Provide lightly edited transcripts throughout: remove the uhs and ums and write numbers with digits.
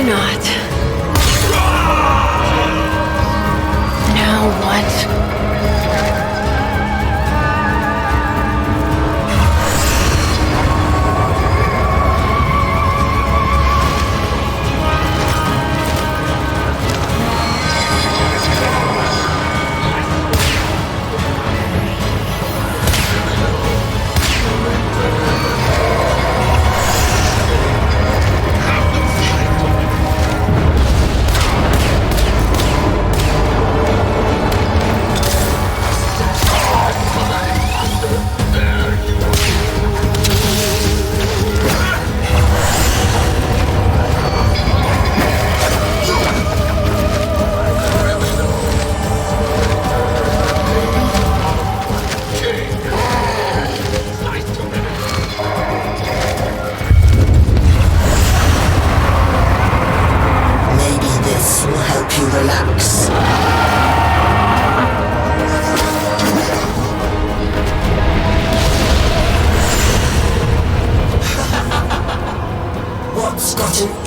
not. Now what?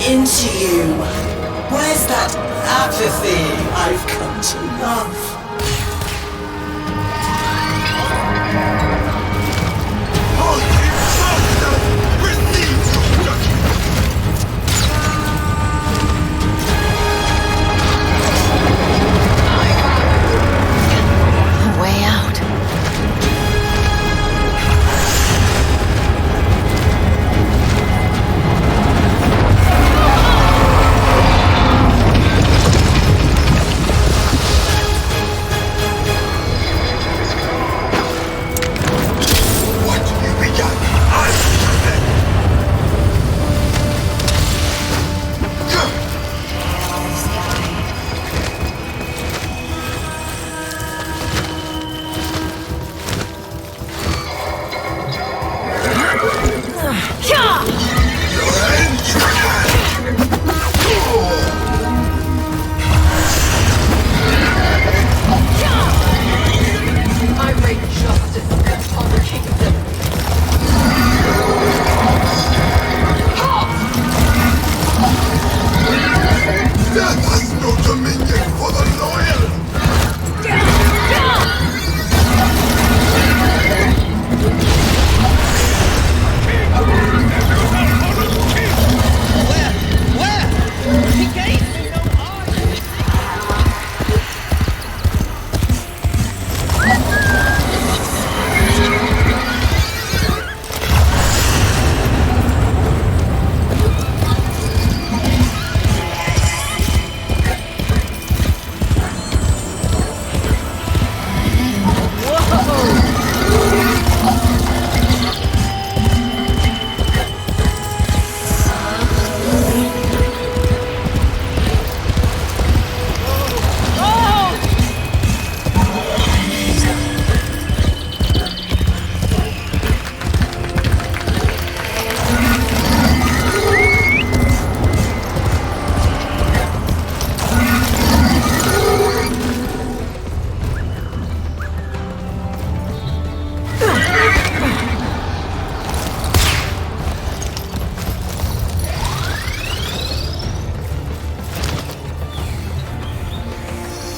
Into you. Where's that apathy I've come to love? A way out.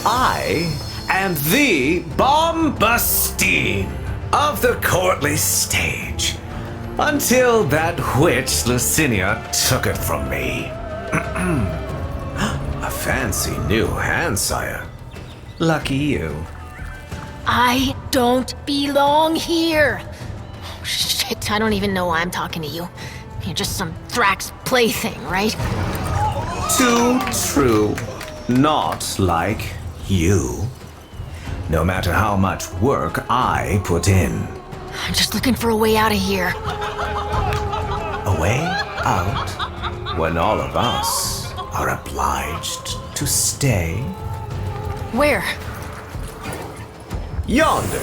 I am the Bombastine of the courtly stage, until that witch Lucinia took it from me. A fancy new hand, sire. Lucky you. I don't belong here. Oh, shit, I don't even know why I'm talking to you. You're just some Thrax plaything, right? Too true. Not like you. No matter how much work I put in. I'm just looking for a way out of here. A way out when all of us are obliged to stay? Where? Yonder.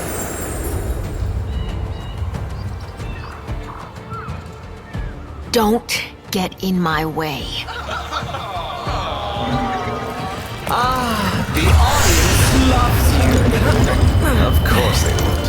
Don't get in my way. The audience loves you. Of course they would.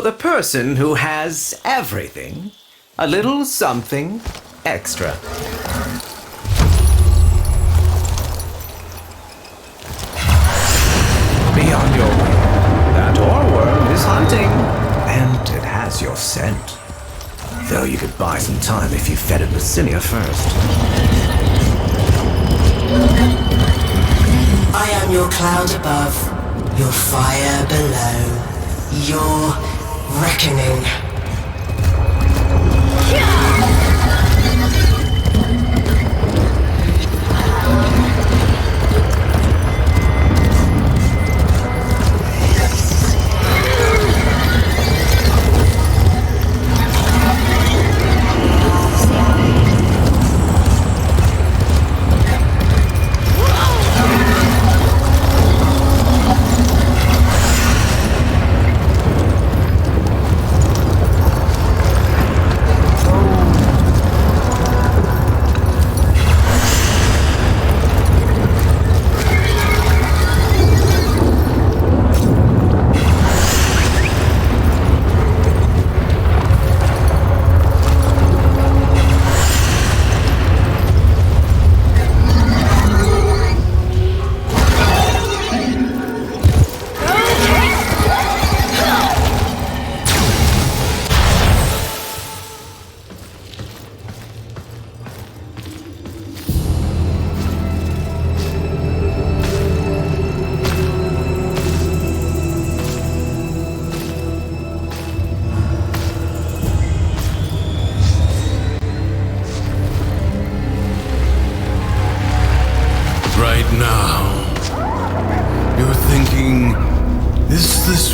the person who has everything, a little something extra. Be on your way. That oreworm is hunting, and it has your scent. Though you could buy some time if you fed it Lucinia first. I am your cloud above, your fire below, your reckoning.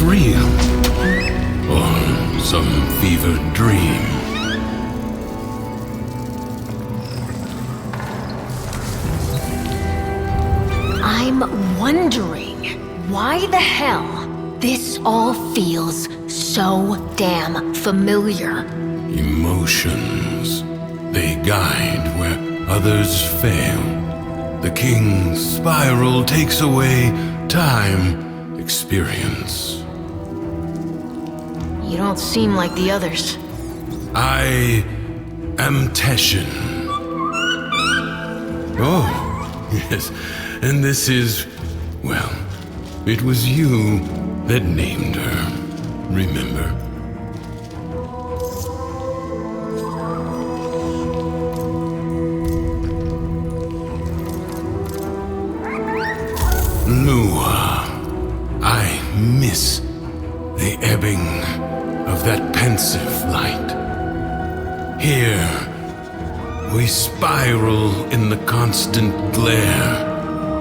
real, or some fevered dream. I'm wondering why the hell this all feels so damn familiar. Emotions, they guide where others fail. The king's spiral takes away time, experience. You don't seem like the others. I am Teshin. Oh, yes, and this is, well, it was you that named her, remember? Lua, I miss the ebbing of that pensive light. Here, we spiral in the constant glare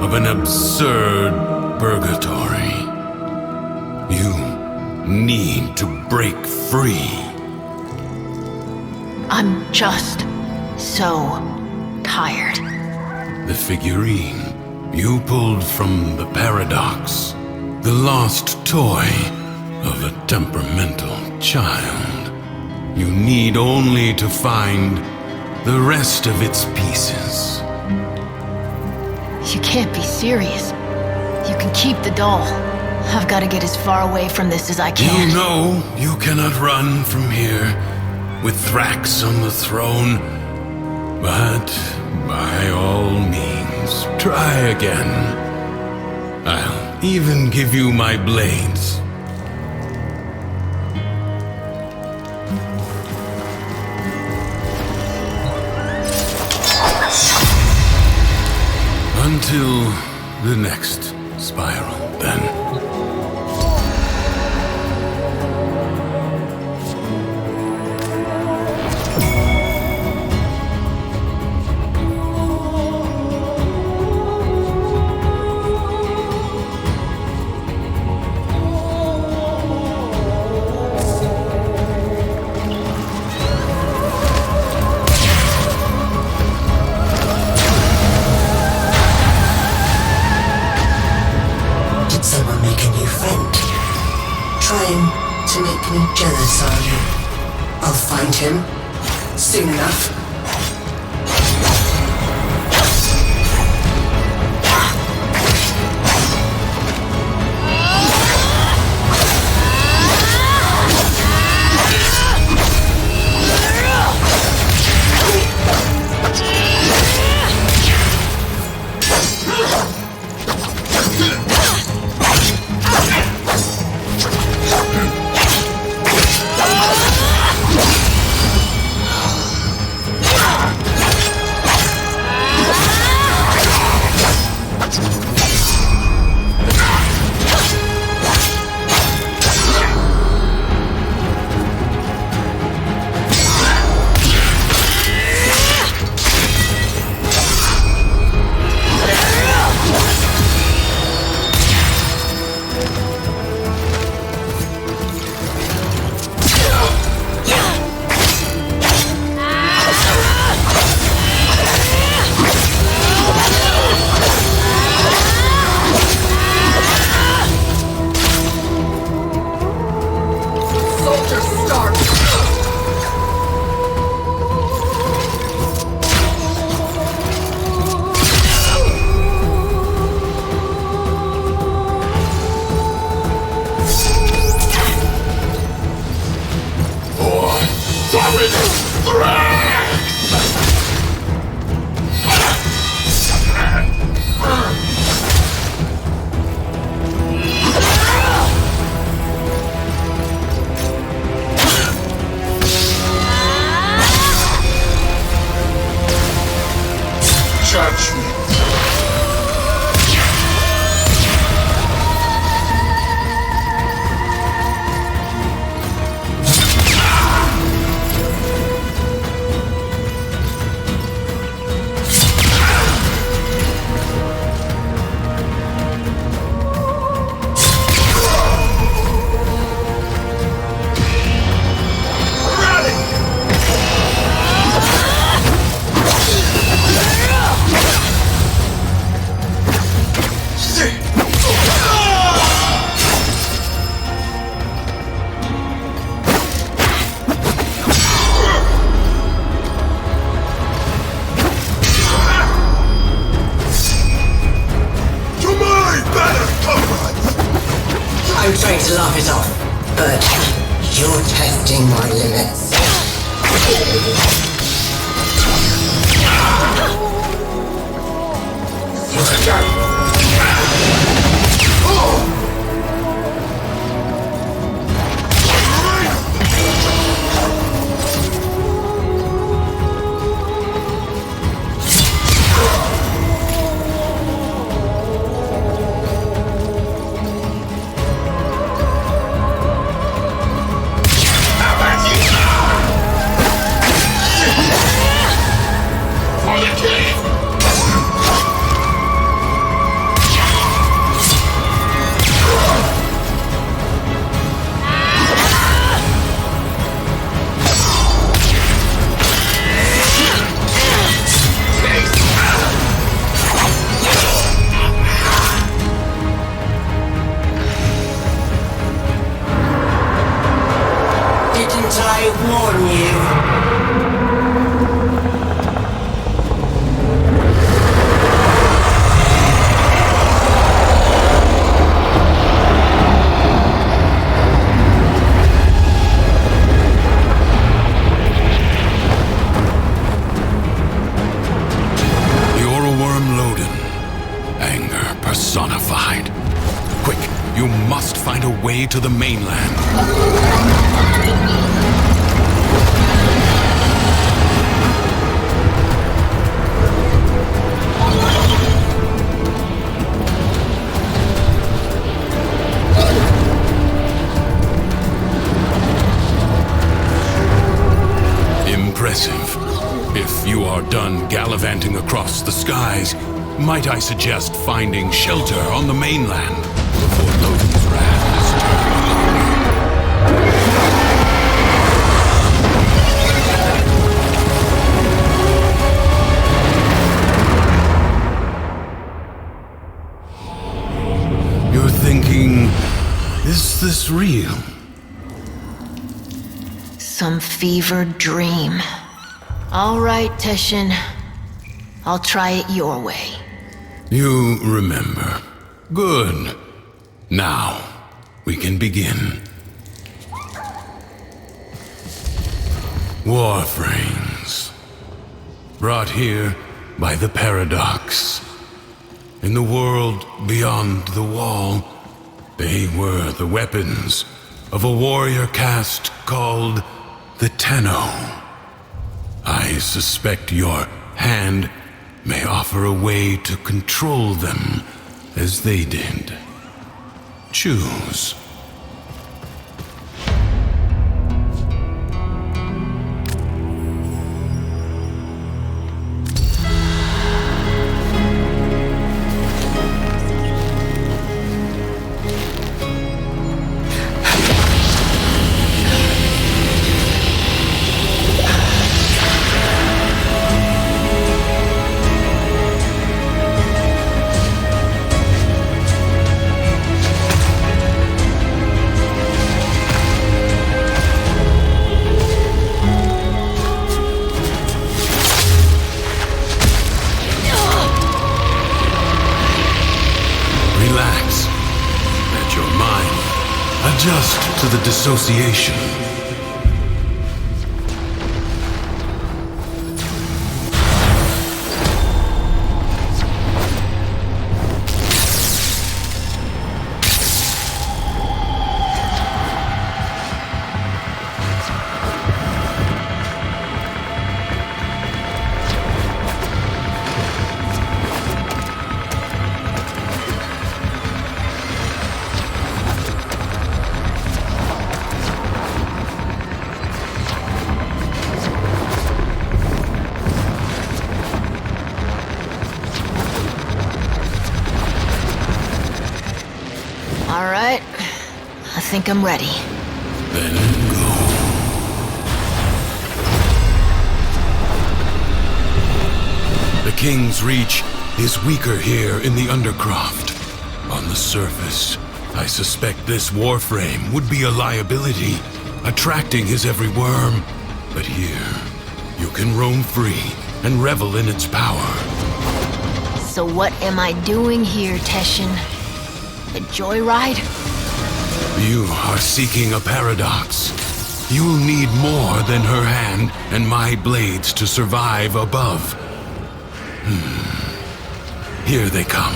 of an absurd purgatory. You need to break free. I'm just so tired. The figurine you pulled from the paradox, the lost toy of a temperamental child. You need only to find the rest of its pieces. You can't be serious. You can keep the doll. I've got to get as far away from this as I can. You know you cannot run from here with Thrax on the throne, but by all means, try again. I'll even give you my blades. Until the next spiral, then. Trying to make me jealous, are you? I'll find him soon enough. Dominus Thrax! Judgment. I'm trying to laugh it off, but you're testing my limits. I warn you. You're a worm loaded. Anger personified. Quick, you must find a way to the mainland. Impressive. If you are done gallivanting across the skies, might I suggest finding shelter on the mainland before Dominus Thrax is turned on you? You're thinking, is this real? Some fevered dream. All right, Teshin. I'll try it your way. You remember. Good. Now, we can begin. Warframes. Brought here by the Paradox. In the world beyond the wall, they were the weapons of a warrior caste called the Tenno. I suspect your hand may offer a way to control them as they did. Choose. Adjust to the dissociation. think I'm ready. Then go. The King's Reach is weaker here in the Undercroft. On the surface, I suspect this Warframe would be a liability, attracting his every worm. But here, you can roam free and revel in its power. So what am I doing here, Teshin? A joyride? You are seeking a paradox. You'll need more than her hand and my blades to survive above. Here they come.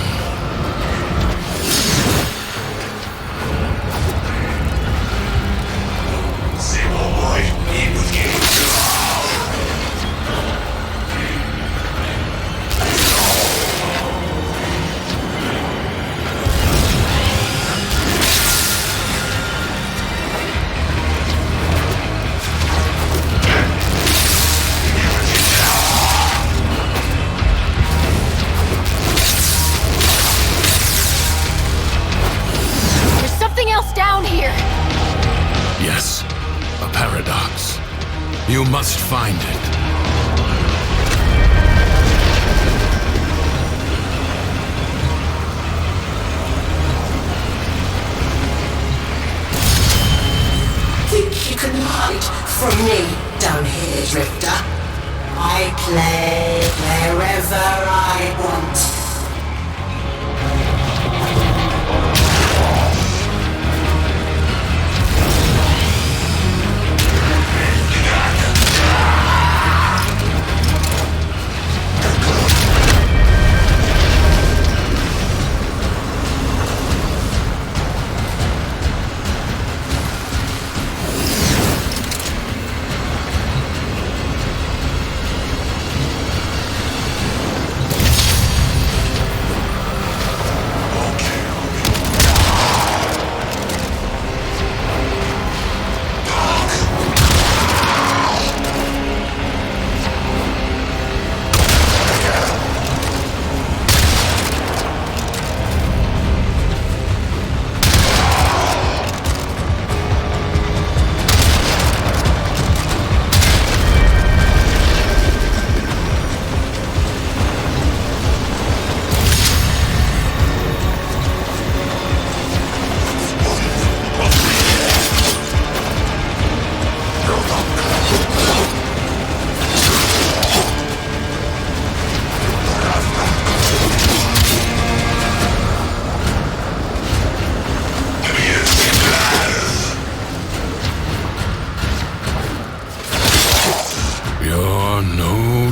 Yes, a paradox. You must find it. Think you can hide from me down here, Drifter? I play wherever I want.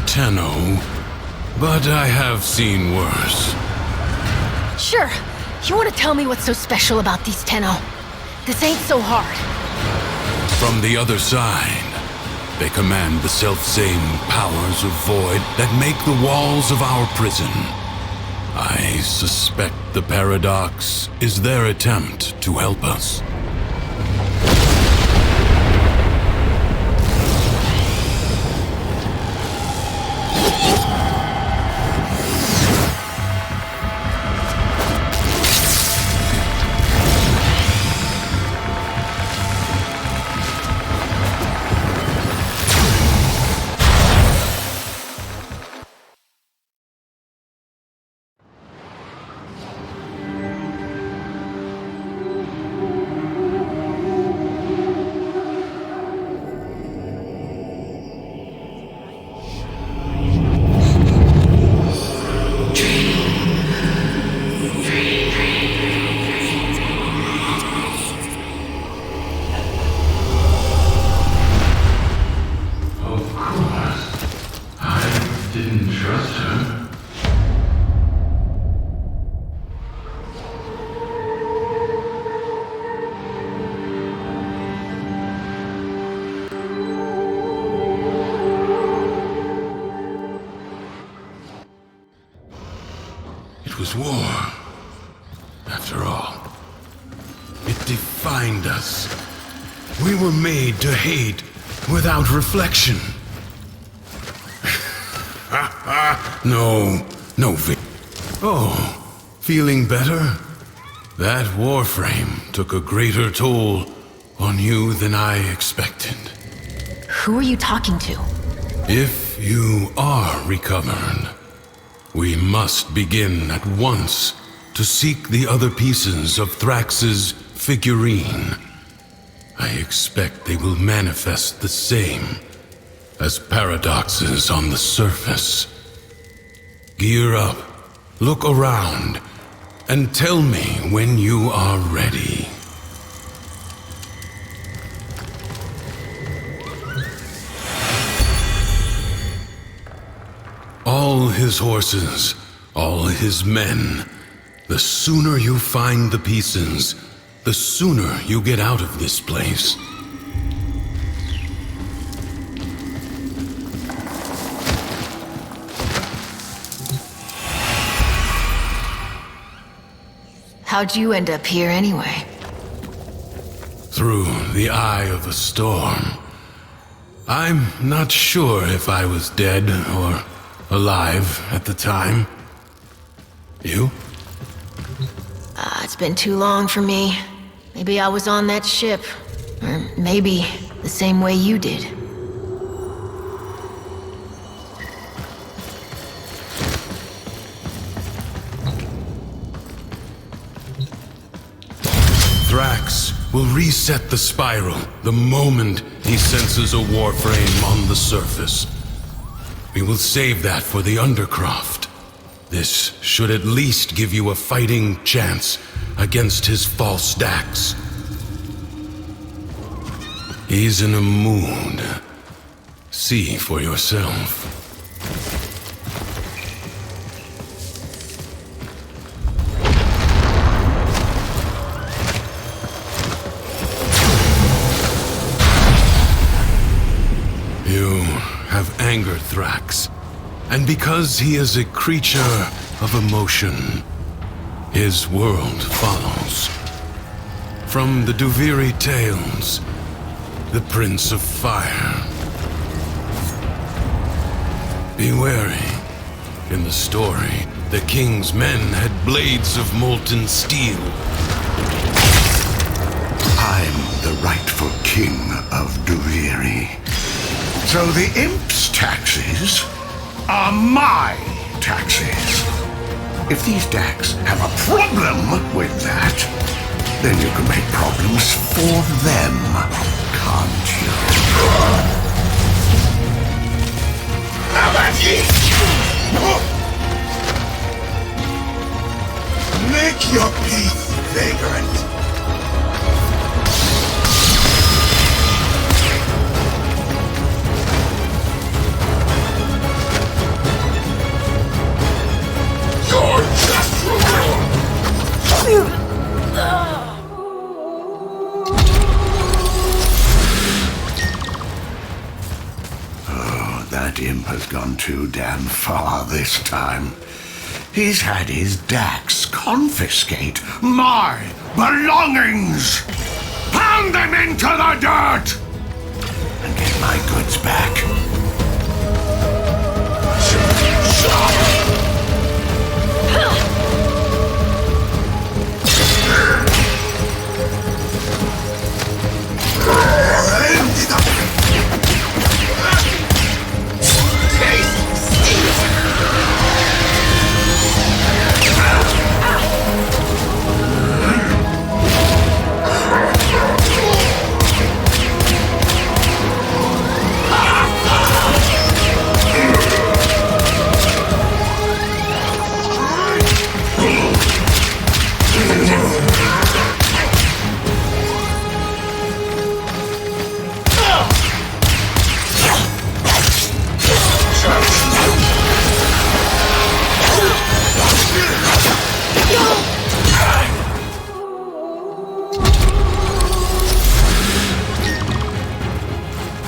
Tenno, but I have seen worse. Sure. You want to tell me what's so special about these Tenno? This ain't so hard. From the other side, they command the self-same powers of void that make the walls of our prison. I suspect the paradox is their attempt to help us. It was war, after all. It defined us. We were made to hate without reflection. No, Oh, feeling better? That Warframe took a greater toll on you than I expected. Who are you talking to? If you are recovered, we must begin at once to seek the other pieces of Thrax's figurine. I expect they will manifest the same as paradoxes on the surface. Gear up, look around, and tell me when you are ready. All his horses, all his men. The sooner you find the pieces, the sooner you get out of this place. How'd you end up here anyway? Through the eye of a storm. I'm not sure if I was dead or alive at the time. You? It's been too long for me. Maybe I was on that ship. Or maybe the same way you did. Thrax will reset the spiral the moment he senses a Warframe on the surface. We will save that for the Undercroft. This should at least give you a fighting chance against his false Dax. He's in a mood. See for yourself. You have angered Thrax, and because he is a creature of emotion, his world follows. From the Duviri Tales, the Prince of Fire. Be wary. In the story, the king's men had blades of molten steel. I'm the rightful king of Duviri. So the imp's taxes are my taxes. If these Dax have a problem with that, then you can make problems for them, can't you? Make your peace, vagrant. Oh, that imp has gone too damn far this time. He's had his Dax confiscate my belongings! Pound them into the dirt! And get my goods back.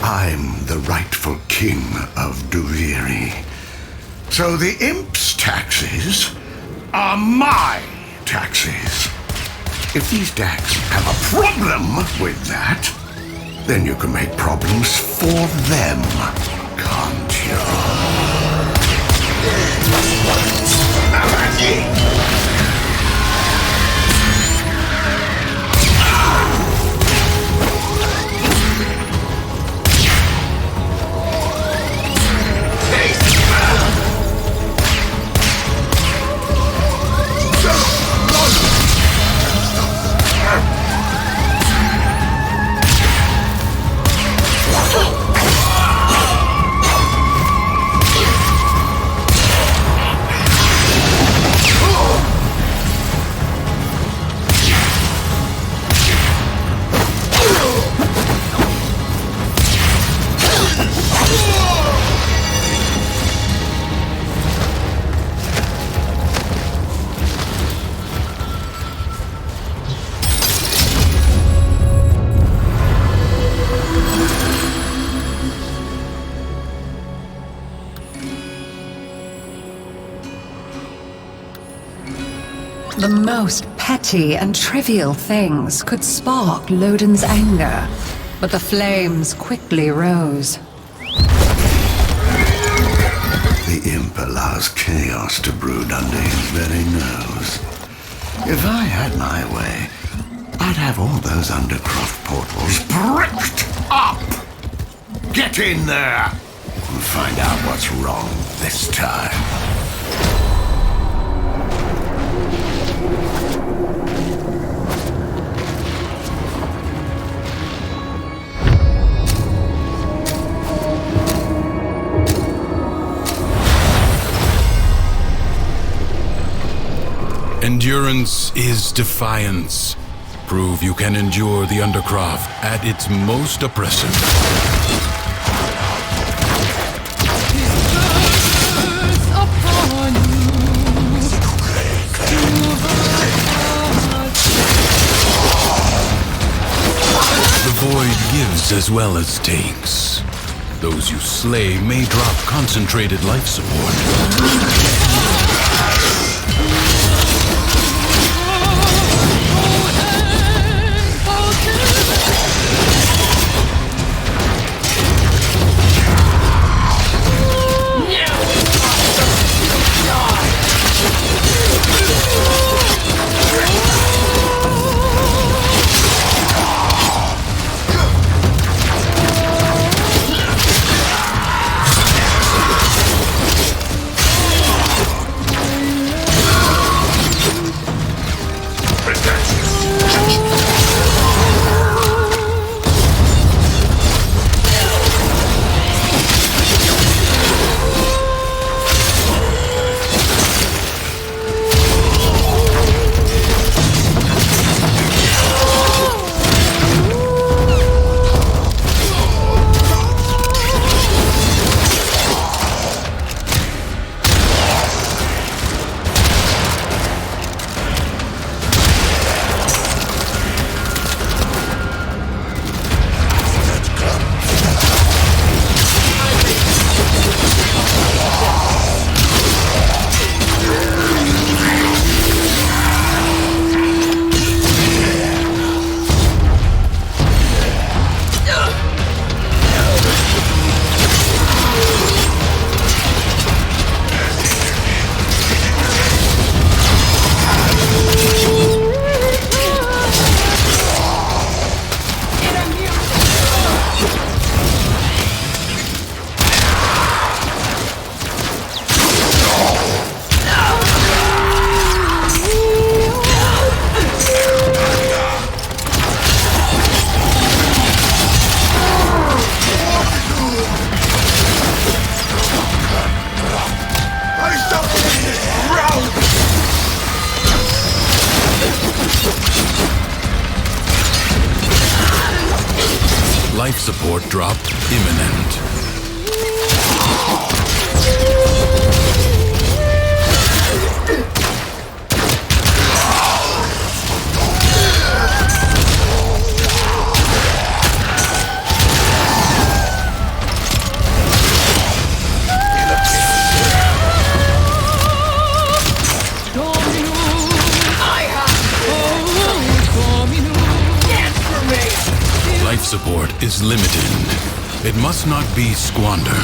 I'm the rightful king of Duviri. So the imp's taxes are my taxes. If these Dax have a problem with that, then you can make problems for them, can't you? The most petty and trivial things could spark Lodin's anger, but the flames quickly rose. The imp allows chaos to brood under his very nose. If I had my way, I'd have all those Undercroft portals bricked up! Get in there and find out what's wrong this time. Endurance is defiance. Prove you can endure the Undercroft at its most oppressive. The void gives as well as takes. Those you slay may drop concentrated life support. Life support drop imminent. Life support is limited. It must not be squandered.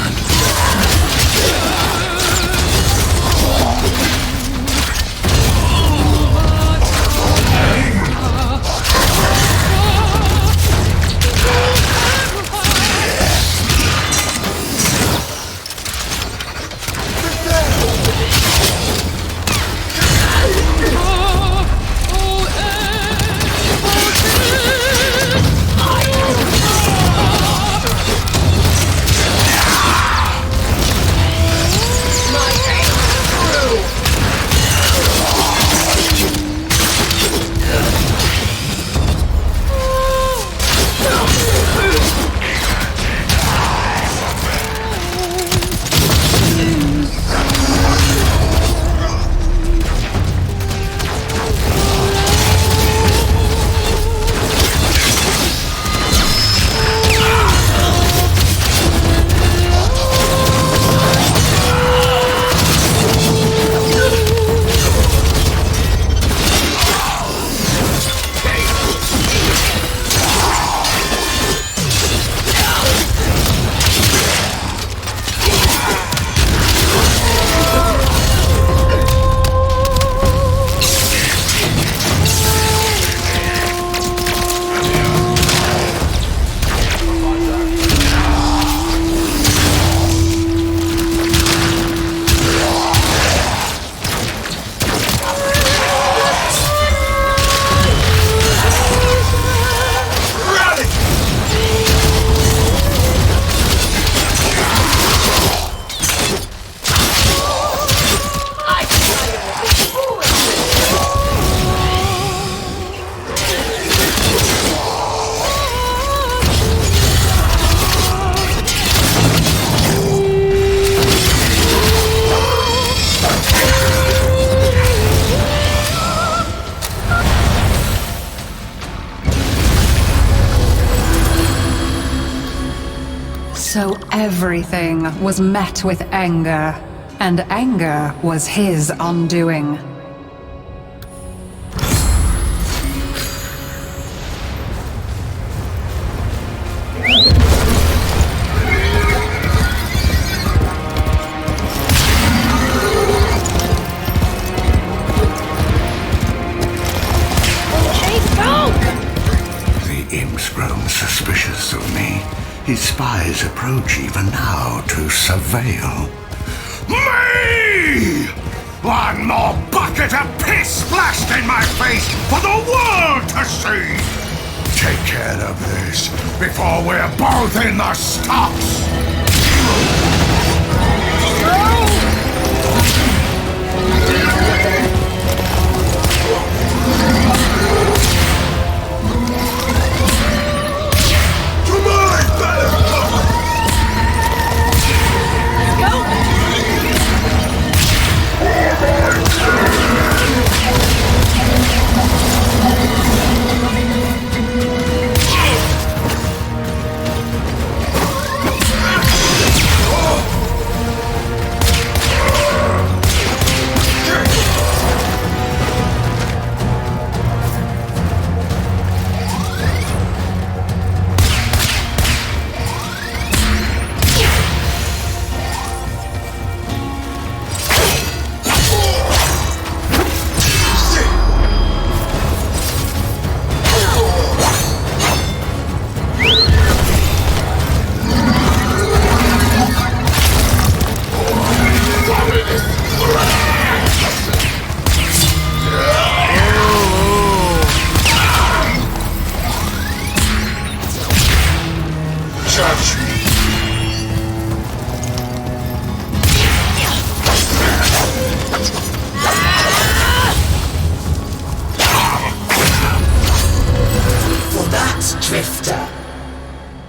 everything was met with anger, and anger was his undoing. Suspicious of me. His spies approach even now to surveil. Me! One more bucket of piss splashed in my face for the world to see! Take care of this before we're both in the stocks!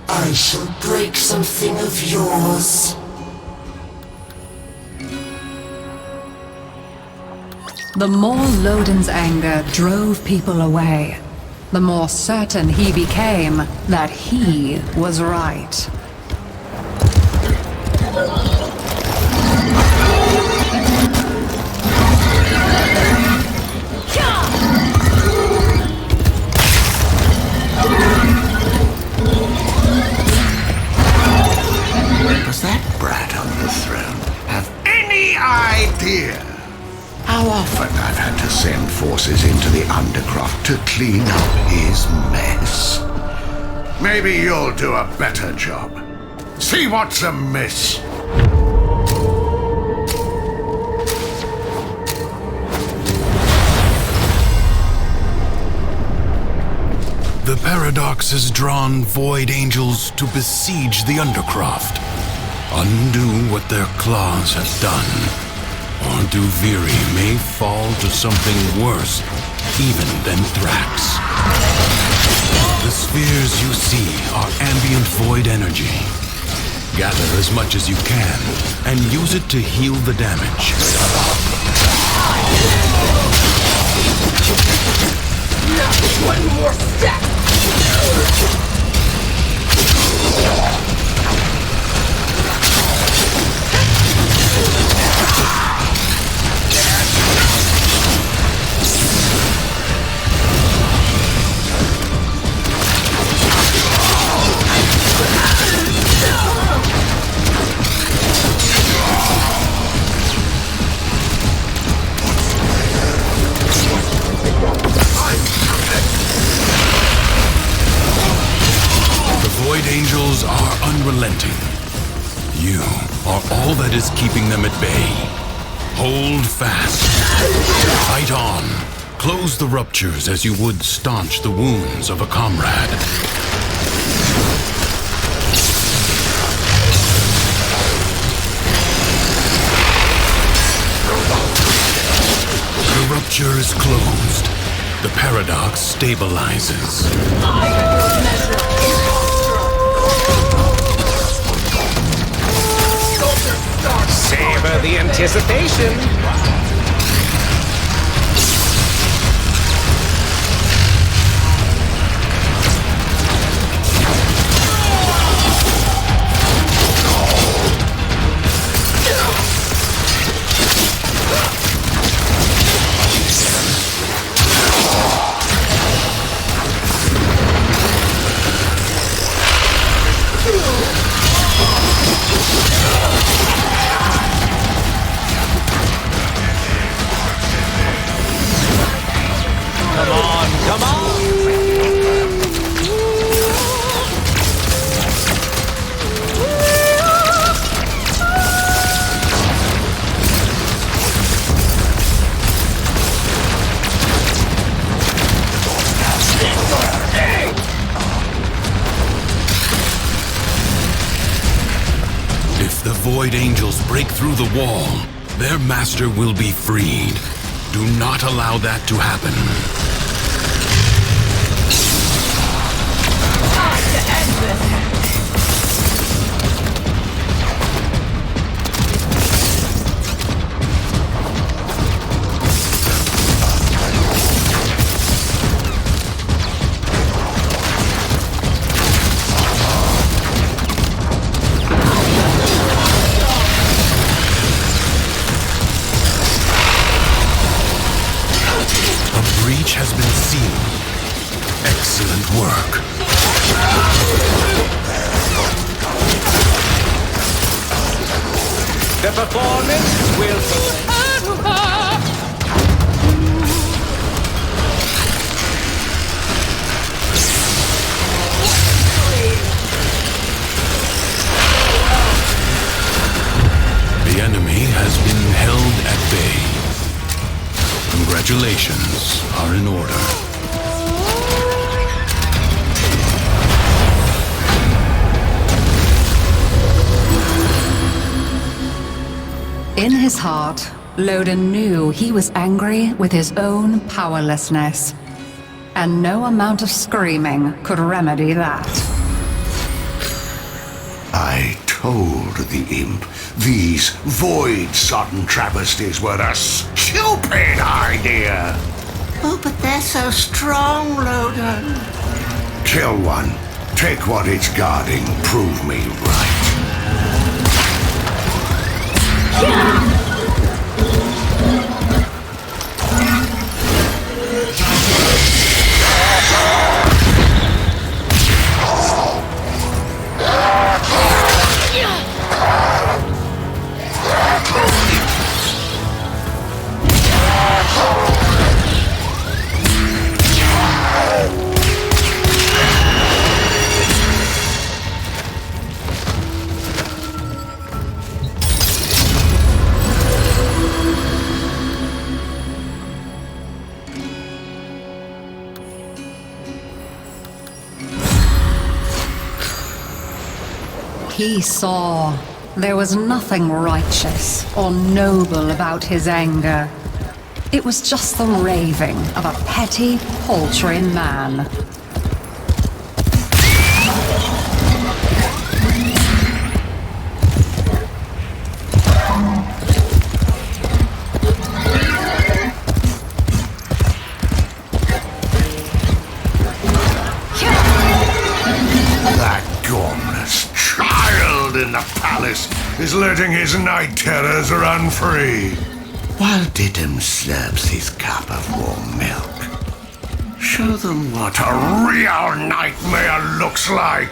I shall break something of yours. The more Loden's anger drove people away, the more certain he became that he was right. Does that brat on the throne have any idea how often I've had to send forces into the Undercroft to clean up his mess? Maybe you'll do a better job. See what's amiss. The Paradox has drawn Void Angels to besiege the Undercroft, undo what their claws have done, or Duviri may fall to something worse even than Thrax. The spheres you see are ambient void energy. Gather as much as you can and use it to heal the damage. One more step! Void Angels are unrelenting. You are all that is keeping them at bay. Hold fast. Fight on. Close the ruptures as you would staunch the wounds of a comrade. The rupture is closed. The paradox stabilizes. Savor the anticipation. anointed angels break through the wall, their master will be freed. Do not allow that to happen. Time to end this! Has been sealed. Excellent work. The performance will The enemy has been held at bay. Congratulations are in order. In his heart, Loden knew he was angry with his own powerlessness. And no amount of screaming could remedy that. I told the imp these void-sodden travesties were a stupid idea. Oh, but they're so strong, Loden. Kill one, take what it's guarding, prove me right. He saw there was nothing righteous or noble about his anger. It was just the raving of a petty, paltry man. In the palace is letting his night terrors run free, while Didymus slurps his cup of warm milk. Show them what a real nightmare looks like.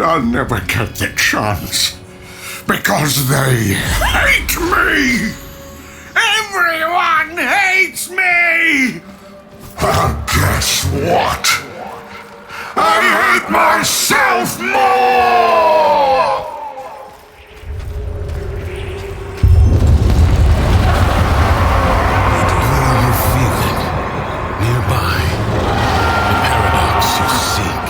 I'll never get the chance, because they hate me! Everyone hates me! And guess what? I hate myself more! Will you feel it? Nearby, the paradox you seek.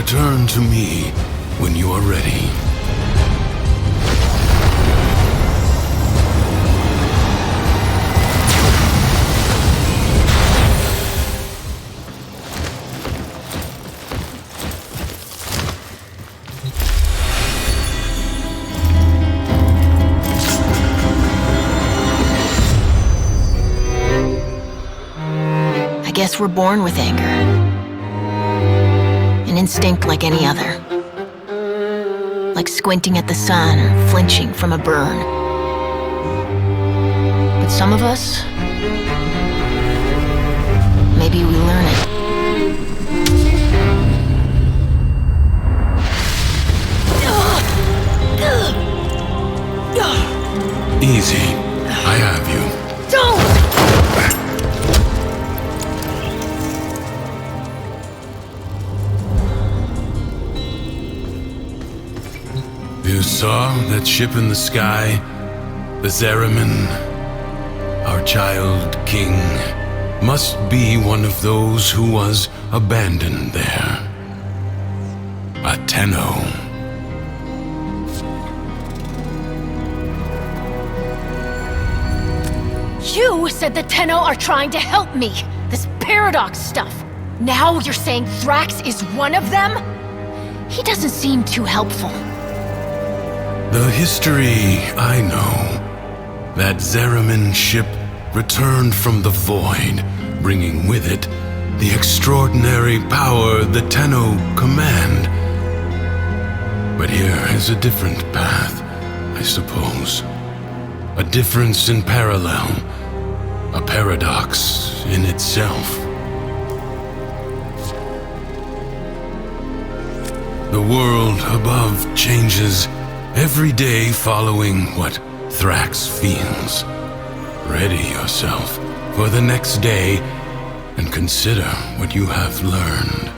Return to me when you are ready. I guess we're born with anger. An instinct like any other. Like squinting at the sun or flinching from a burn. But some of us, maybe we learn it. Easy. I have you. Don't! You saw that ship in the sky? The Zeramin? Our child king must be one of those who was abandoned there. A Tenno. You said the Tenno are trying to help me. This paradox stuff. Now you're saying Thrax is one of them? He doesn't seem too helpful. The history I know. That Zeramin ship returned from the void, bringing with it the extraordinary power the Tenno command. But here is a different path, I suppose. A difference in parallel. A paradox in itself. The world above changes every day following what Thrax feels. Ready yourself for the next day and consider what you have learned.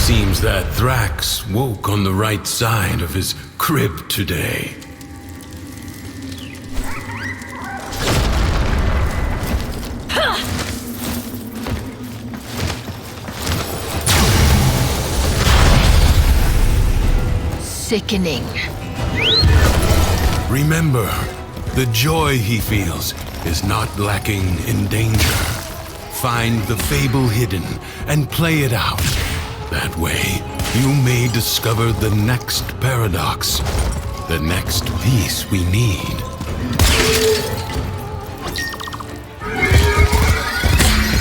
Seems that Thrax woke on the right side of his crib today. Sickening. Remember, the joy he feels is not lacking in danger. Find the fable hidden and play it out. That way, you may discover the next paradox, the next piece we need.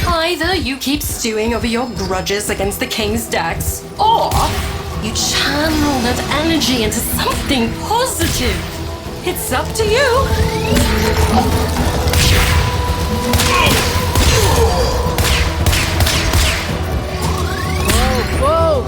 Either you keep stewing over your grudges against the King's decks, or you channel that energy into something positive. It's up to you. Whoa!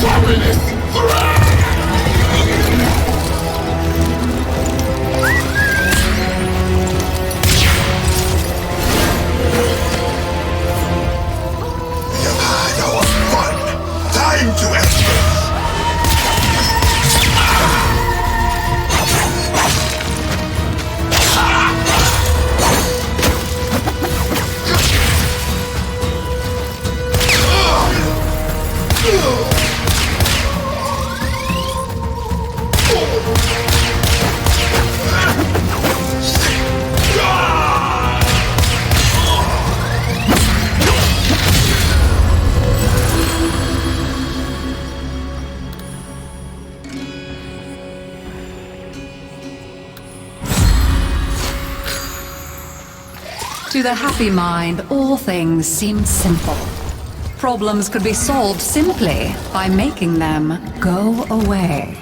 Dominus Thrax! To the happy mind, all things seem simple. Problems could be solved simply by making them go away.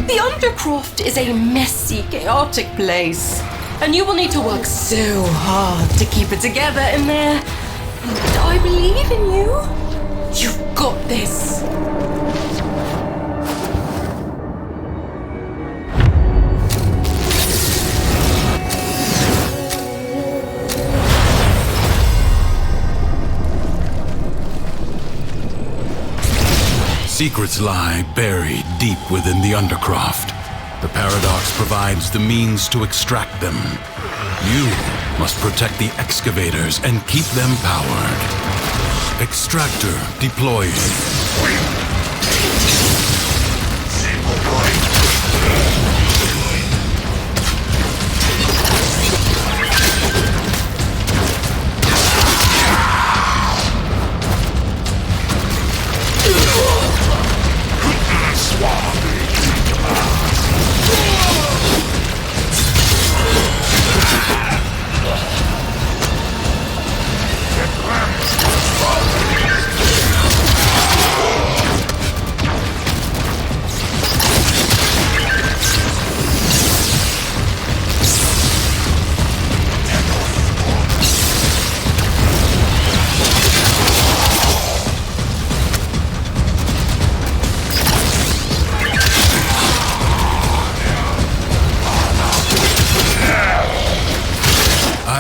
The Undercroft is a messy, chaotic place, and you will need to work so hard to keep it together in there. But I believe in you. You've got this. Secrets lie buried deep within the Undercroft. The Paradox provides the means to extract them. You must protect the excavators and keep them powered. Extractor deployed.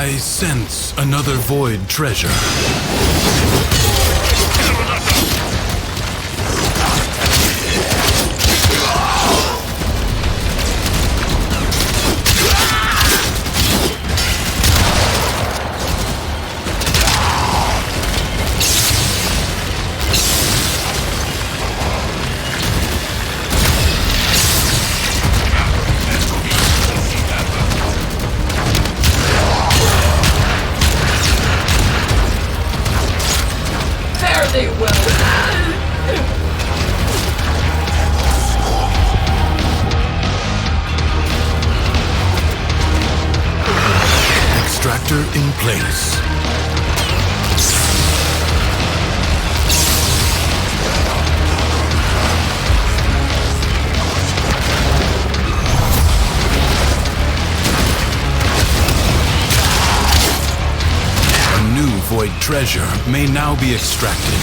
I sense another void treasure. Extractor in place. A new void treasure may now be extracted.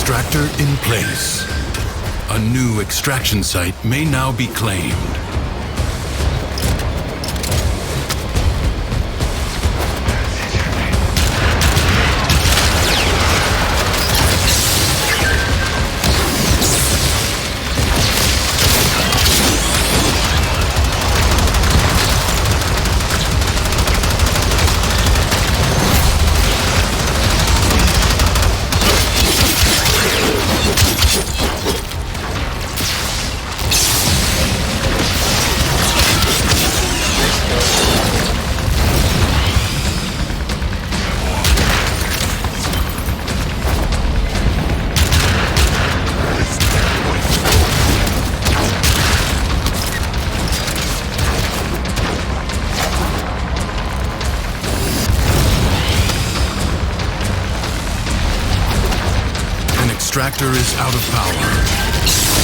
Extractor in place. A new extraction site may now be claimed. extractor is out of power.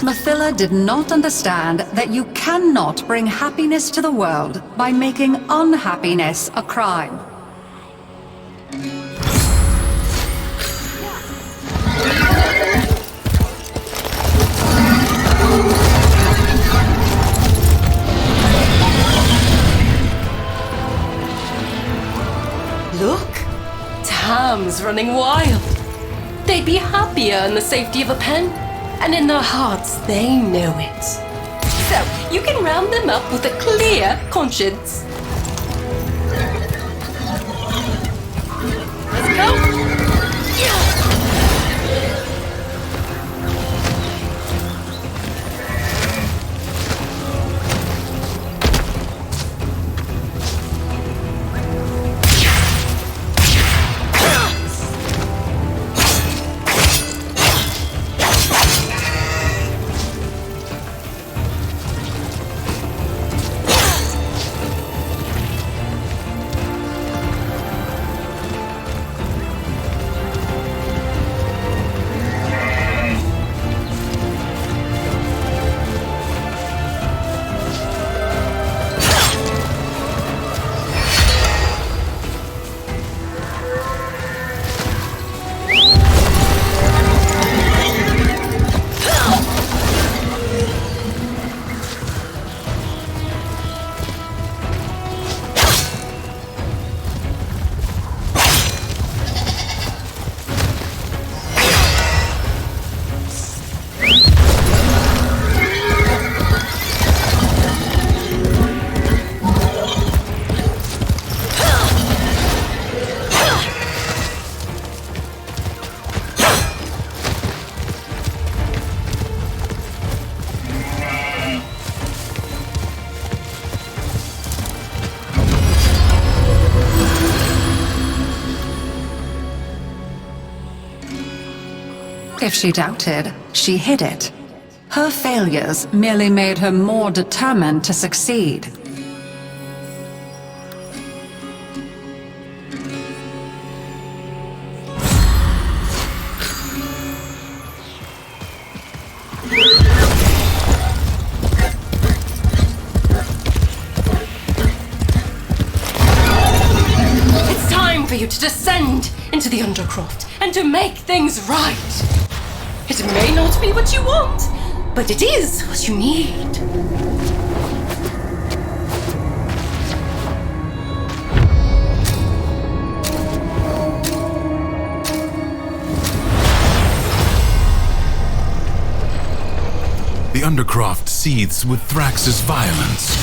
Mathila did not understand that you cannot bring happiness to the world by making unhappiness a crime. Look, Tam's running wild. They'd be happier in the safety of a pen, and in their hearts they know it. So, you can round them up with a clear conscience. Let's go! If she doubted, she hid it. Her failures merely made her more determined to succeed. It's time for you to descend into the Undercroft and to make things right. It may not be what you want, but it is what you need. The Undercroft seethes with Thrax's violence.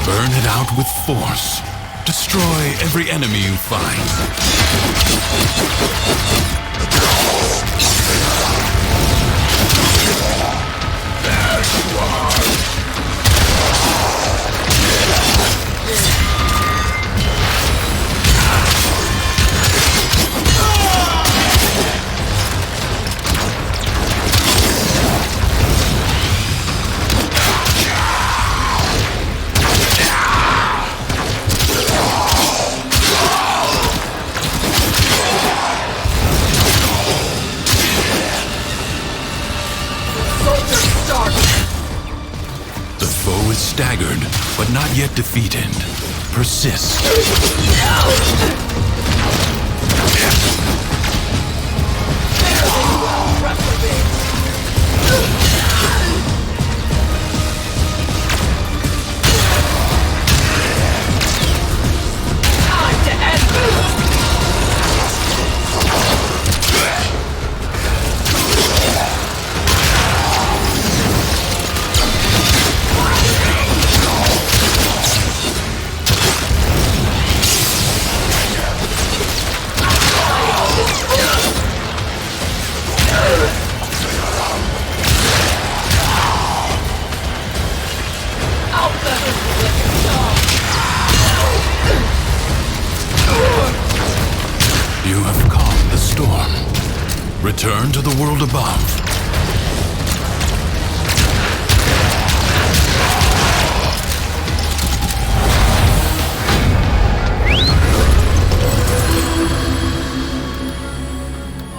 Burn it out with force. Destroy every enemy you find. There you are! Staggered, but not yet defeated. Persist. Return to the world above.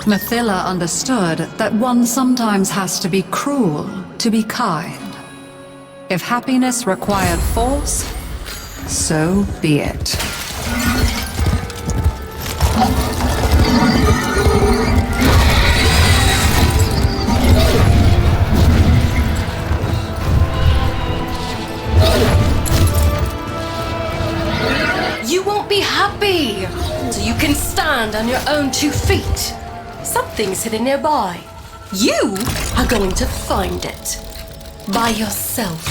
Mathila understood that one sometimes has to be cruel to be kind. If happiness required force, so be it. You won't be happy until you can stand on your own 2 feet. Something's hidden nearby. You are going to find it. By yourself.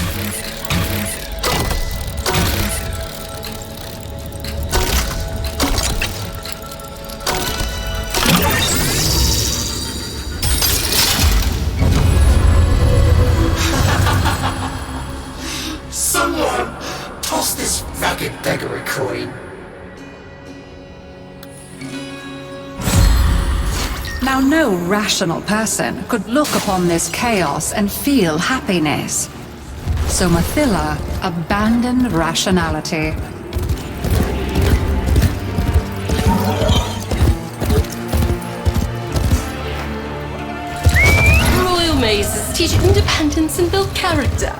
Someone toss this ragged beggar a coin. Now, no rational person could look upon this chaos and feel happiness. So Mathila abandoned rationality. Royal mazes teach independence and build character.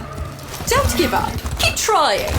Don't give up. Keep trying.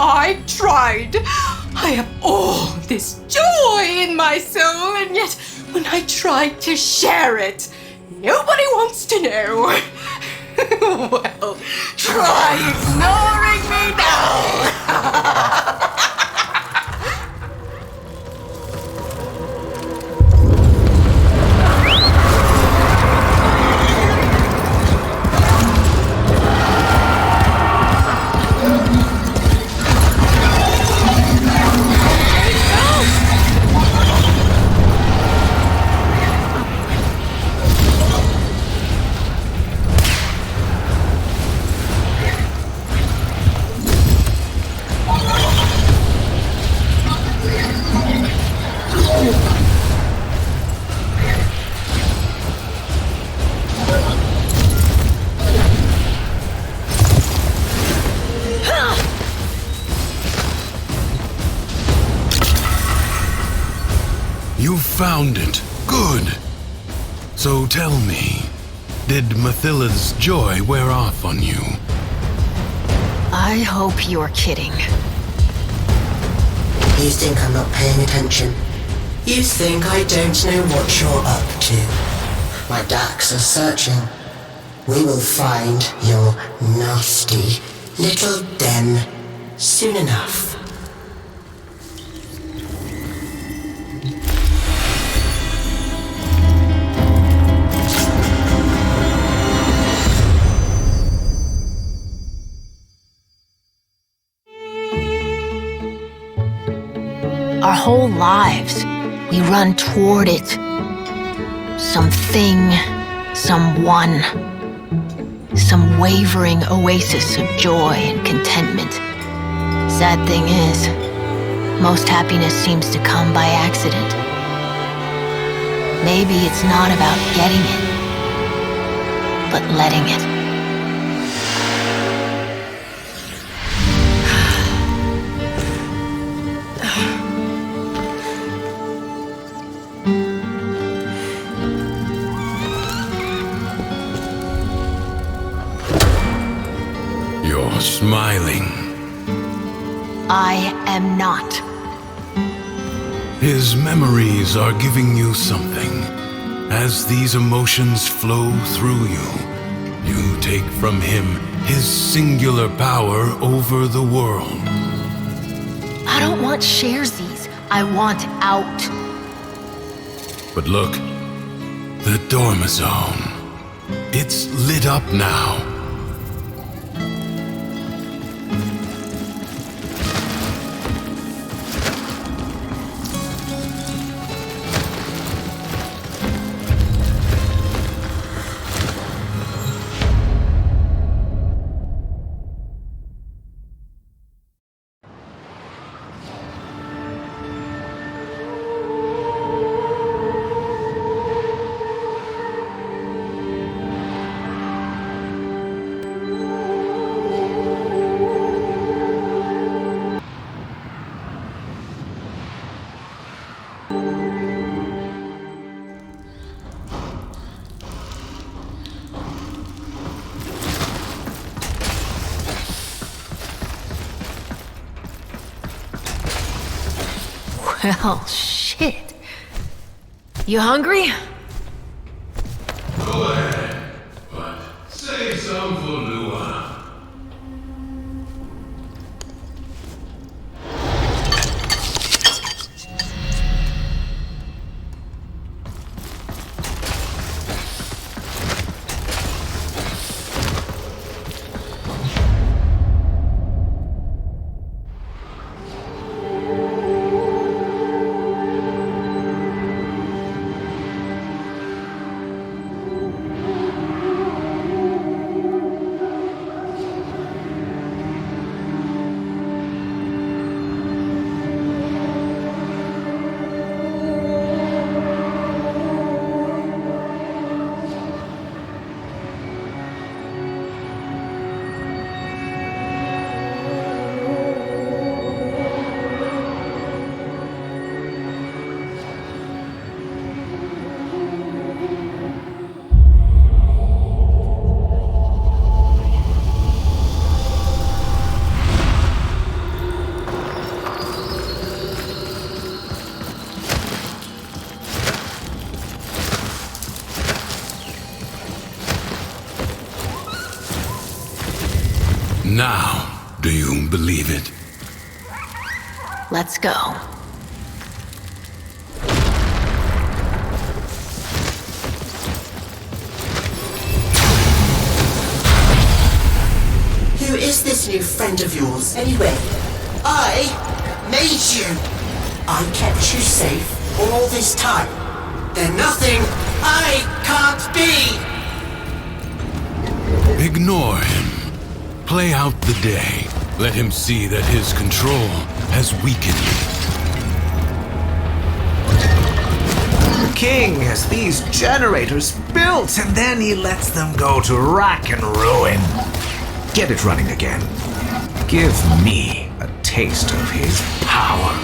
I tried. I have all this joy in my soul, and yet when I tried to share it, nobody wants to know. Well, try ignoring me now. You found it. Good. So tell me, did Mathila's joy wear off on you? I hope you're kidding. You think I'm not paying attention? You think I don't know what you're up to? My Dax are searching. We will find your nasty little den soon enough. Our whole lives, we run toward it. something, someone, some wavering oasis of joy and contentment. Sad thing is, most happiness seems to come by accident. Maybe it's not about getting it, but letting it. You're smiling. I am not. His memories are giving you something. As these emotions flow through you, you take from him his singular power over the world. I don't want sharesies. I want out. But look, the Dormizone. It's lit up now. Well, shit. You hungry? Go ahead, but save some for Lua. Now, do you believe it? Let's go. Who is this new friend of yours, anyway? I made you. I kept you safe all this time. There's nothing I can't be. Ignore him. Play out the day. Let him see that his control has weakened. The king has these generators built, and then he lets them go to rack and ruin. Get it running again. Give me a taste of his power.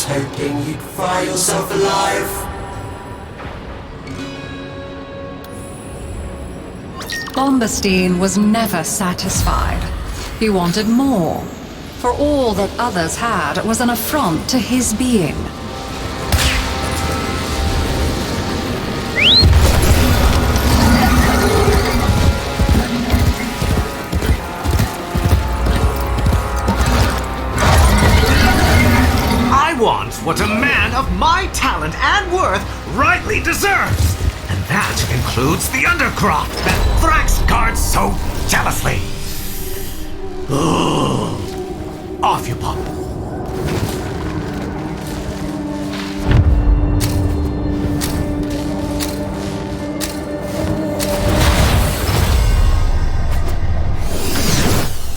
was hoping you'd fry yourself alive. Bombastine was never satisfied. He wanted more, for all that others had was an affront to his being. I want what a man of my talent and worth rightly deserves. And that includes the undercroft that Thrax guards so jealously. Off you pop.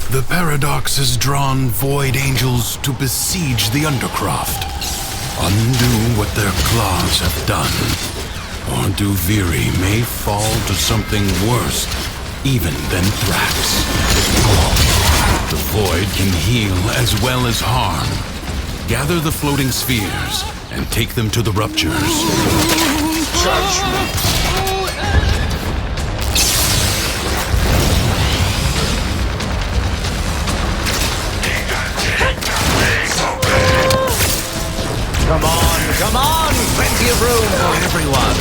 The Paradox has drawn Void Angels to besiege the Undercroft, undo what their claws have done, or Duviri may fall to something worse even than Thrax. The Void can heal as well as harm. Gather the floating spheres and take them to the ruptures. Judgment! Come on! Plenty of room for everyone!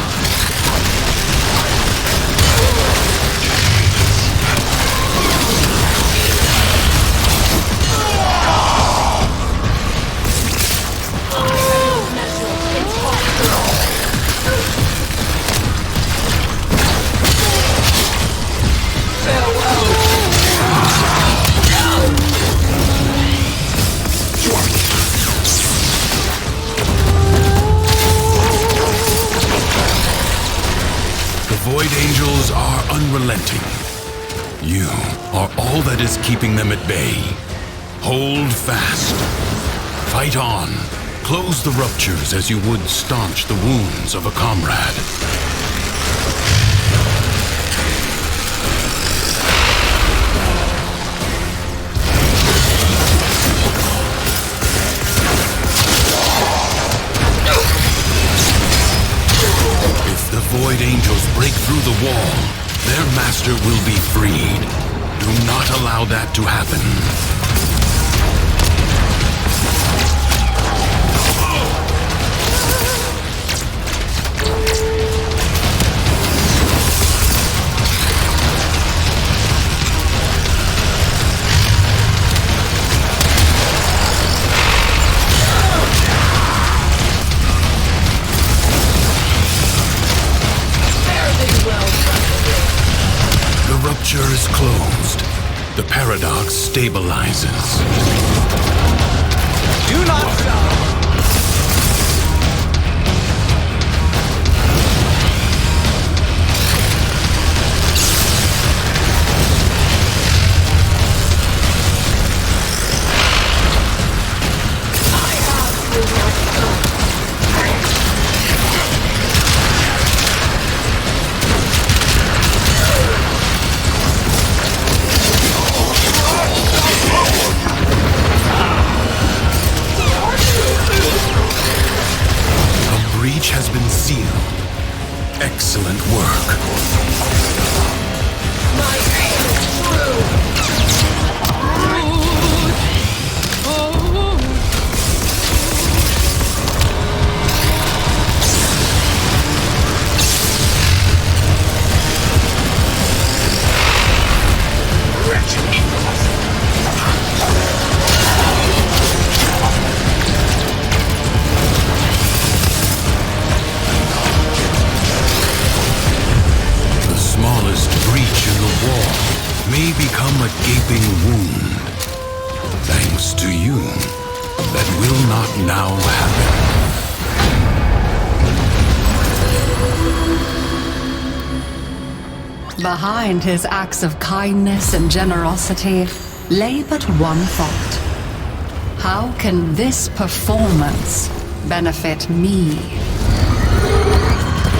Void Angels are unrelenting. You are all that is keeping them at bay. Hold fast. Fight on. Close the ruptures as you would staunch the wounds of a comrade. The Void Angels break through the wall. Their master will be freed. Do not allow that to happen. The rupture is closed. The paradox stabilizes. Do not stop! Has been sealed. Excellent work. My aim is true. May become a gaping wound. Thanks to you, that will not now happen. Behind his acts of kindness and generosity lay but one thought. How can this performance benefit me?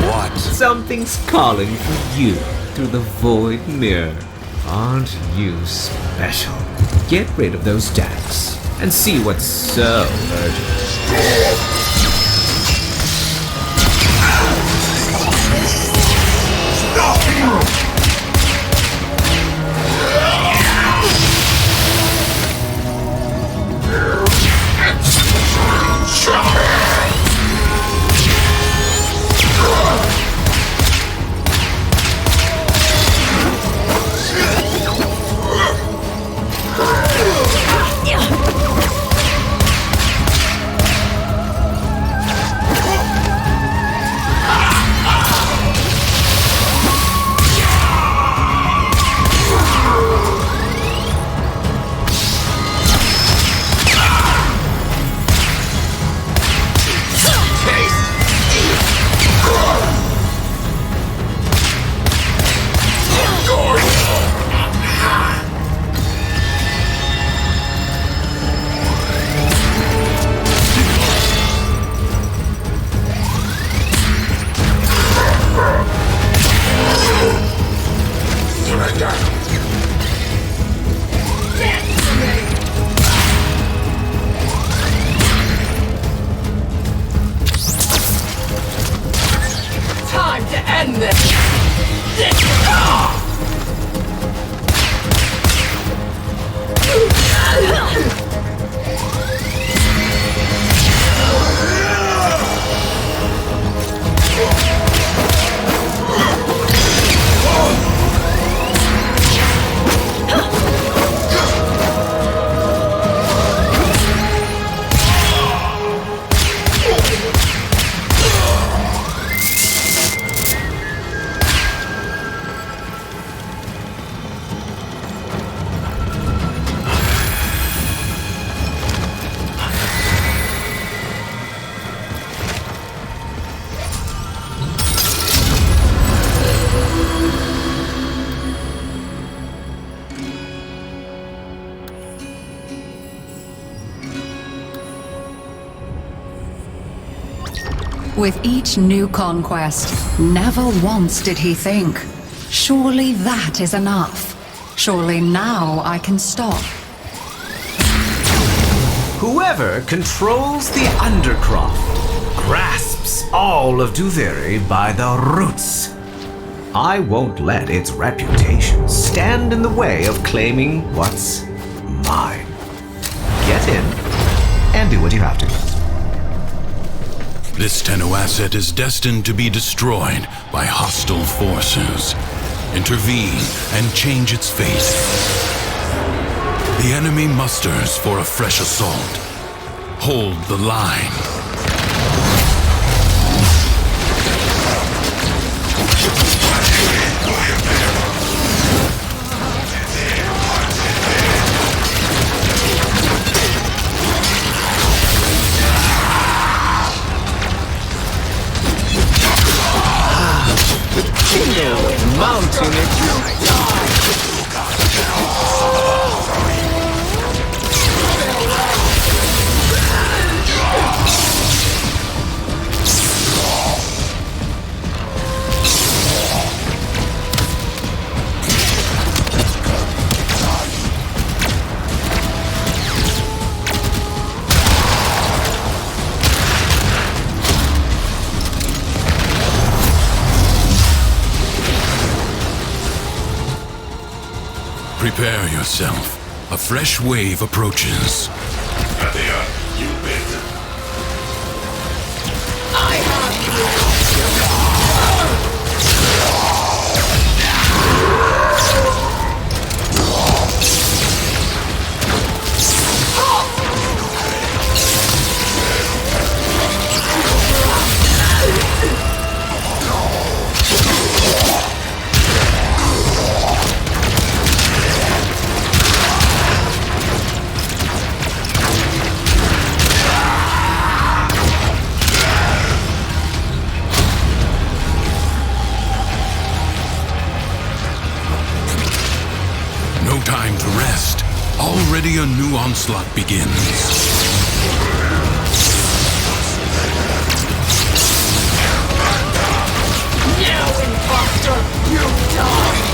What? Something's calling for you through the void mirror. Aren't you special? Get rid of those stacks and see what's so urgent. With each new conquest, never once did he think, surely that is enough. Surely now I can stop. Whoever controls the undercroft grasps all of Duviri by the roots. I won't let its reputation stand in the way of claiming what's mine. Get in and do what you have to. This Tenno asset is destined to be destroyed by hostile forces. Intervene and change its fate. The enemy musters for a fresh assault. Hold the line. Mounting it. Prepare yourself. A fresh wave approaches. No time to rest. Already a new onslaught begins. Now, imposter, you die!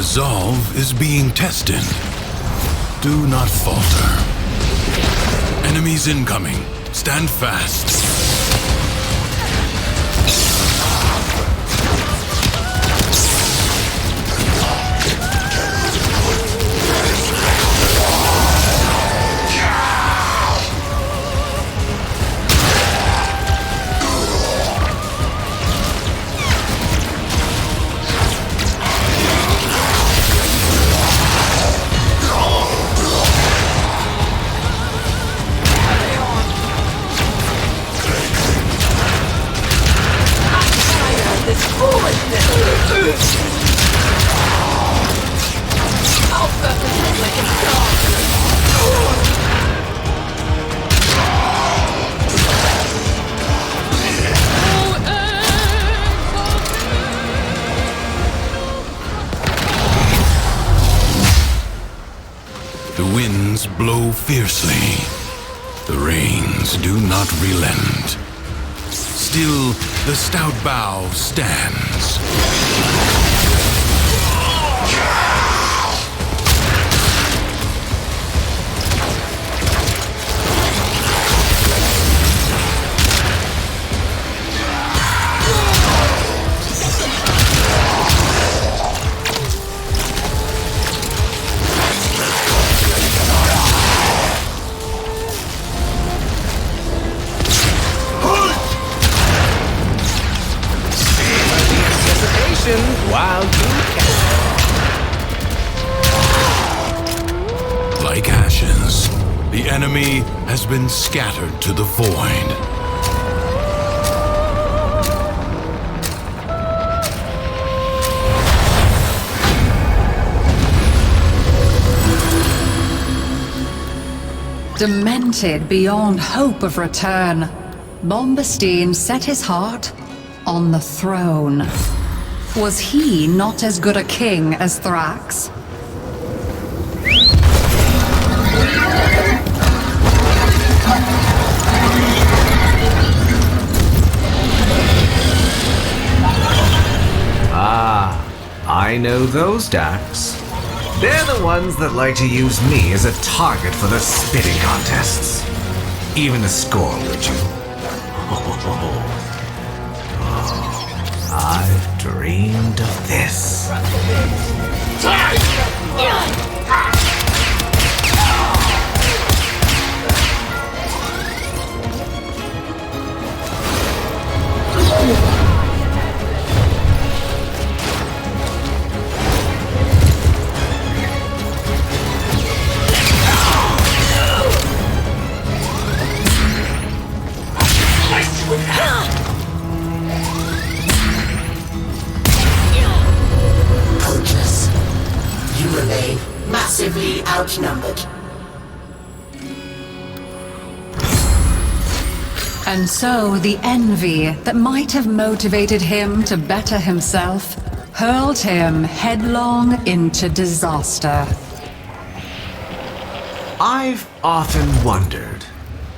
resolve is being tested. Do not falter. Enemies incoming. Stand fast. The winds blow fiercely. The rains do not relent. Still, the stout bough stands. While you can. Like ashes, the enemy has been scattered to the void. Demented beyond hope of return, Bombastine set his heart on the throne. Was he not as good a king as Thrax? I know those Dax. They're the ones that like to use me as a target for their spitting contests. Even a score, would you? I've dreamed of this. Pointless. You remain massively outnumbered. And so the envy that might have motivated him to better himself hurled him headlong into disaster. I've often wondered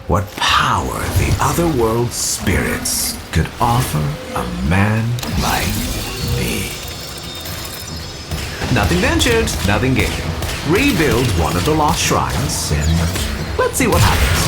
what power the otherworld spirits could offer a man like me. Nothing ventured, nothing gained. Rebuild one of the lost shrines, and let's see what happens.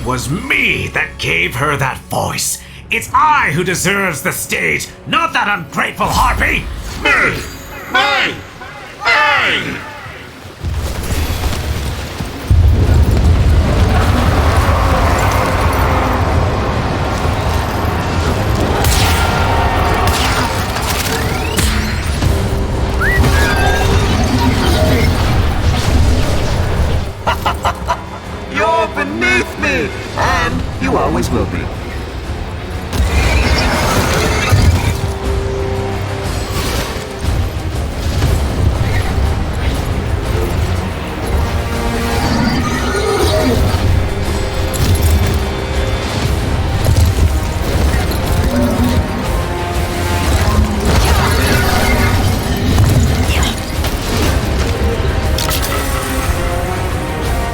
It was me that gave her that voice. It's I who deserves the stage, not that ungrateful harpy! Me! Me! Me! You're beneath me, and you always will be.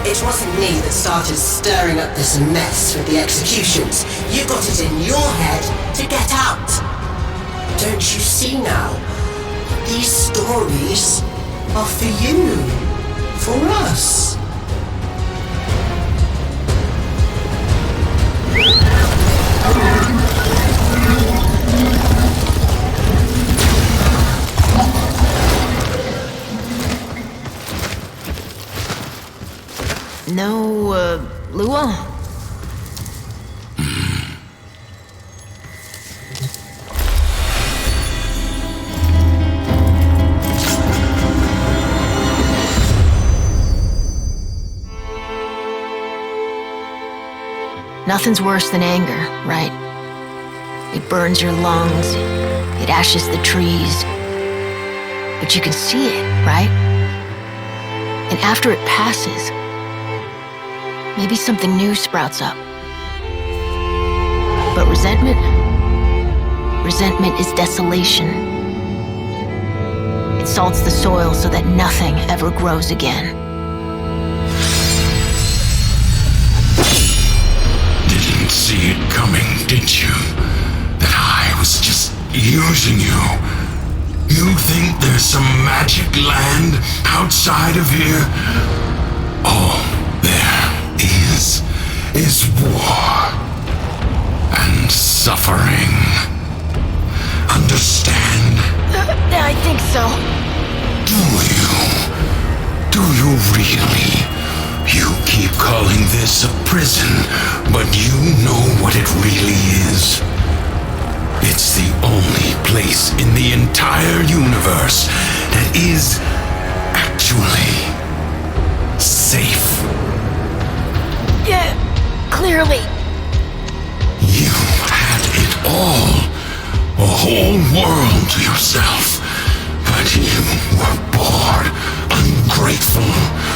It wasn't me that started stirring up this mess with the executions. You got it in your head to get out. Don't you see now? These stories are for you, for us. No, Lua? Nothing's worse than anger, right? It burns your lungs, it ashes the trees. But you can see it, right? And after it passes, maybe something new sprouts up. But resentment? Resentment is desolation. It salts the soil so that nothing ever grows again. Didn't see it coming, did you? That I was just using you. You think there's some magic land outside of here? All there is war and suffering. Understand? I think so. Do you really? You keep calling this a prison, but you know what it really is. It's the only place in the entire universe that is actually safe. Yeah, clearly. You had it all. A whole world to yourself. But you were bored, ungrateful.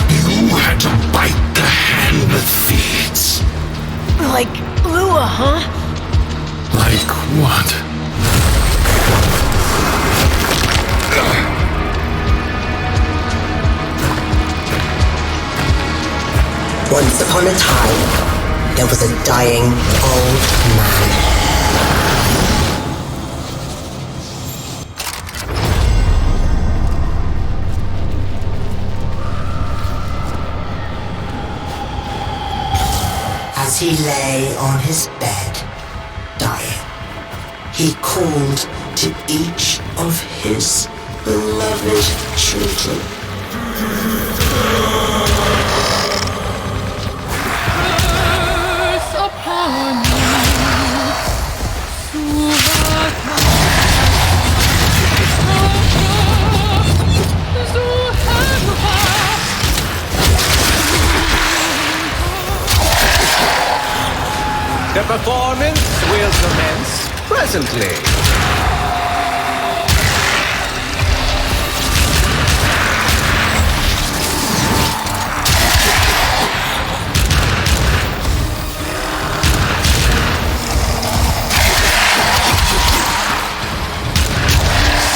You had to bite the hand that feeds. Like Lua, huh? Like what? Once upon a time, there was a dying old man. As he lay on his bed, dying, he called to each of his beloved children. The performance will commence presently.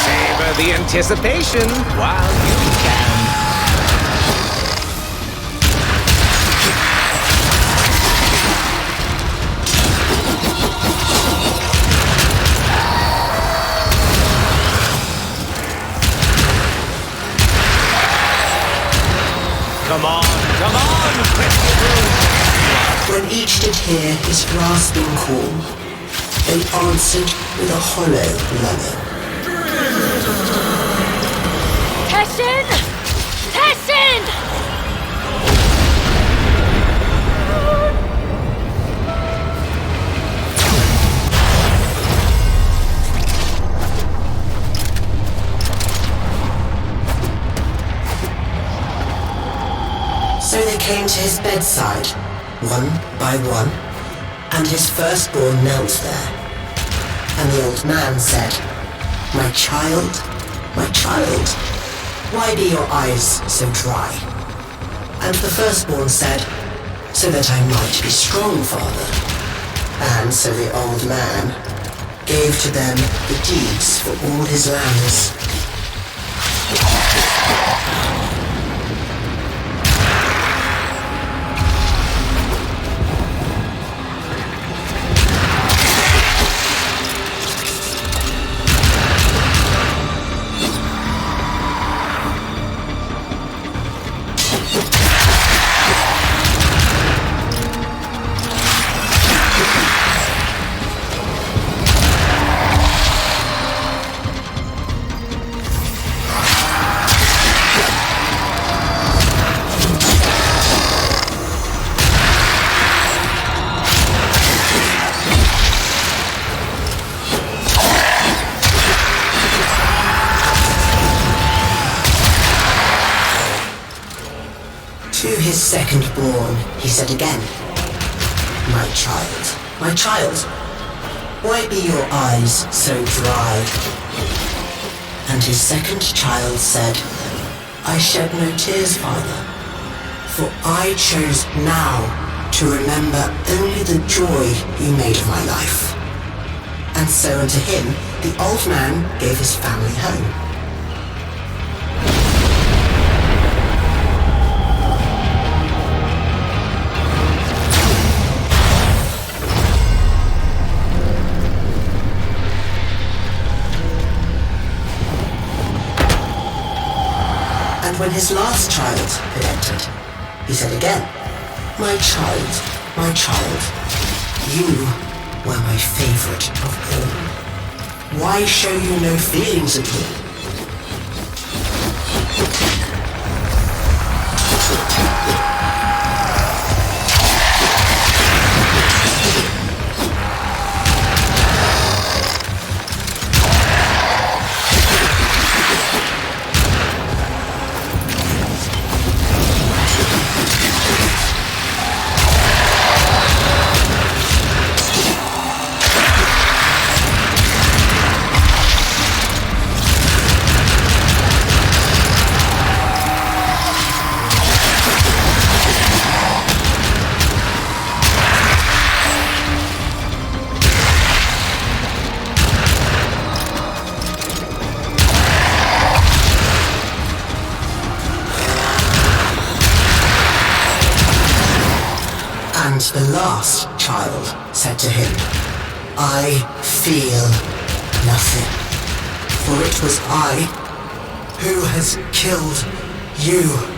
Savor the anticipation while you can. Come on, Christian Rose. When each did hear his rasping call, they answered with a hollow lemming. Teshin! Teshin! So they came to his bedside, one by one, and his firstborn knelt there. And the old man said, my child, why be your eyes so dry? And the firstborn said, so that I might be strong, father. And so the old man gave to them the deeds for all his lands. To his second-born, he said again, my child, why be your eyes so dry? And his second child said, I shed no tears, father, for I chose now to remember only the joy you made of my life. And so unto him, the old man gave his family home. And when his last child had entered, he said again, my child, you were my favorite of all. Why show you no feelings at all? And the last child said to him, I feel nothing, for it was I who has killed you.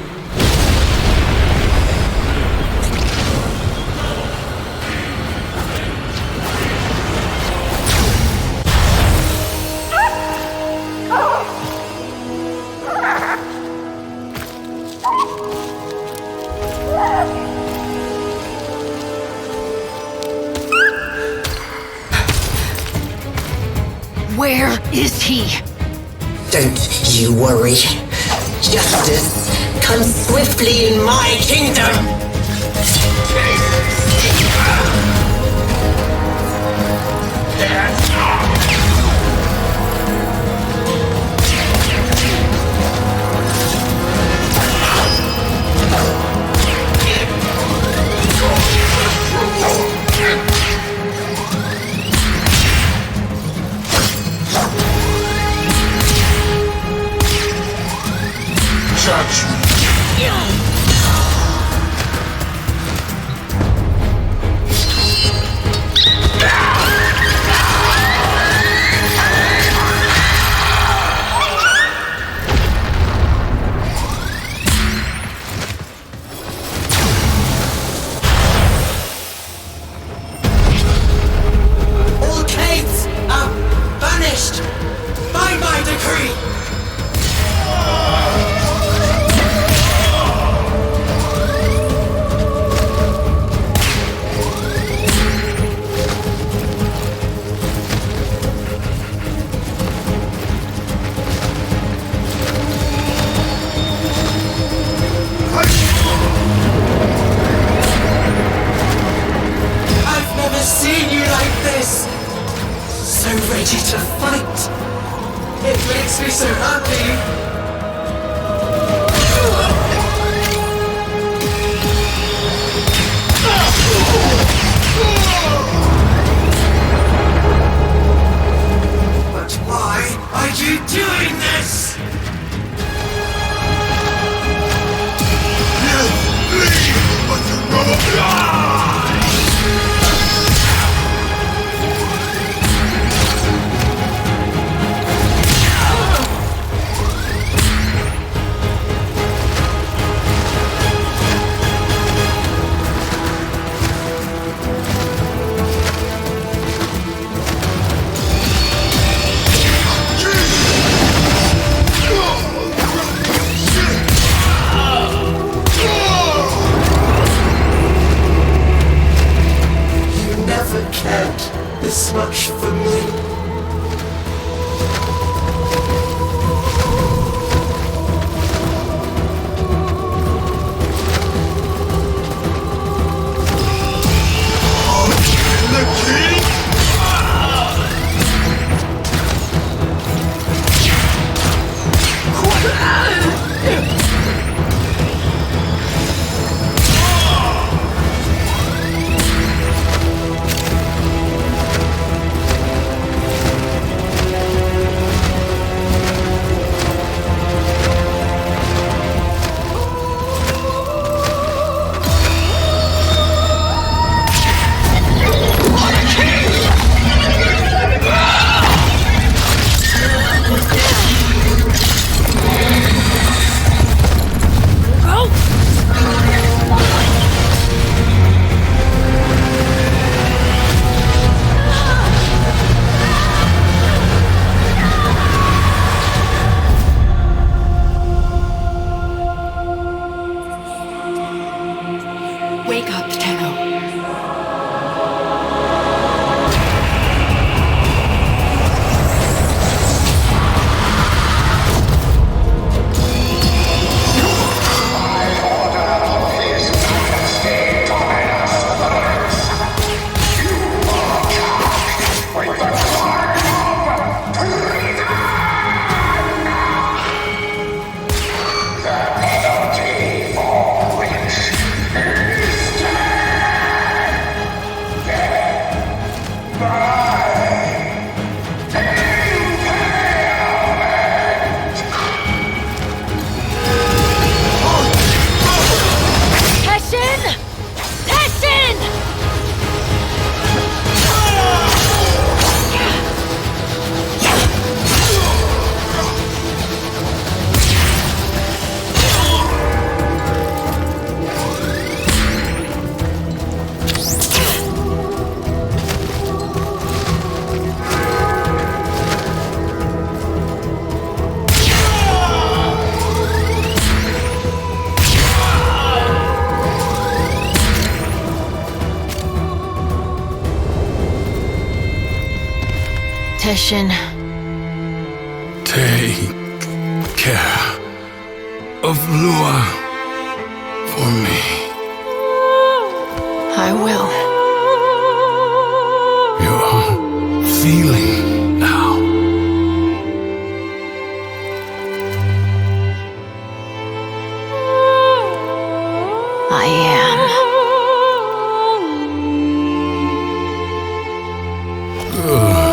Where is he? Don't you worry. Justice comes swiftly in my kingdom. It makes me so happy. But why are you doing this? This much for me. Wake up, Tenno. Teshin! Teshin! Teshin, Take care of Lua for me. I will. You're feeling now. I am. Good.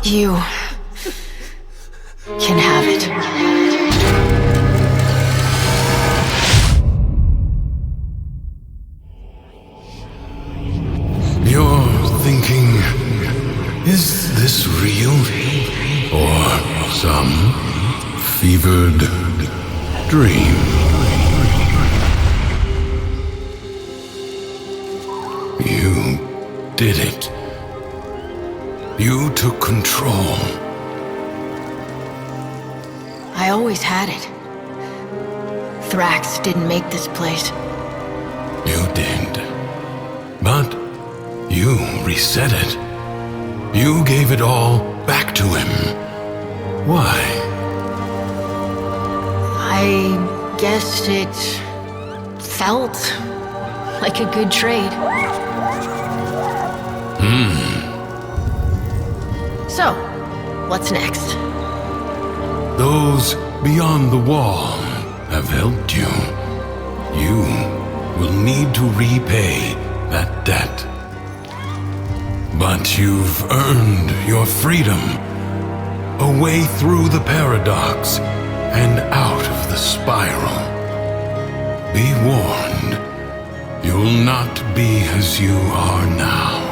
You can have it. You're thinking, is this real? Or some fevered dream? You did it. You took control. I always had it. Thrax didn't make this place. You did. But you reset it. You gave it all back to him. Why? I guess it felt like a good trade. So, what's next? Those beyond the wall have helped you. You will need to repay that debt. But you've earned your freedom. A way through the paradox and out of the spiral. Be warned, you'll not be as you are now,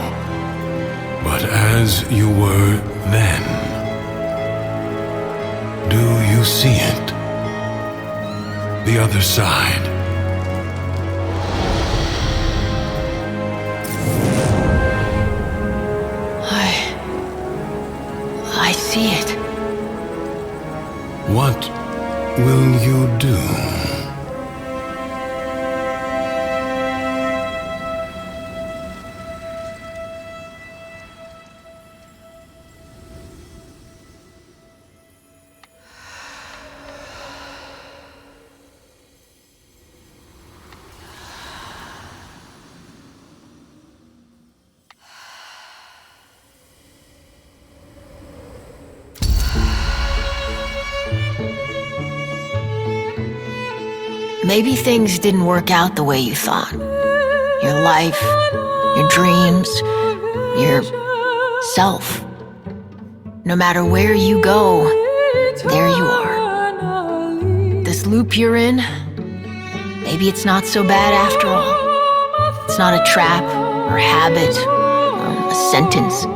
but as you were then. Do you see it? The other side. I see it. What will you do? Maybe things didn't work out the way you thought. Your life, your dreams, yourself. No matter where you go, there you are. This loop you're in, maybe it's not so bad after all. It's not a trap or habit or a sentence.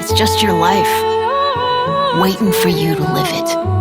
It's just your life, waiting for you to live it.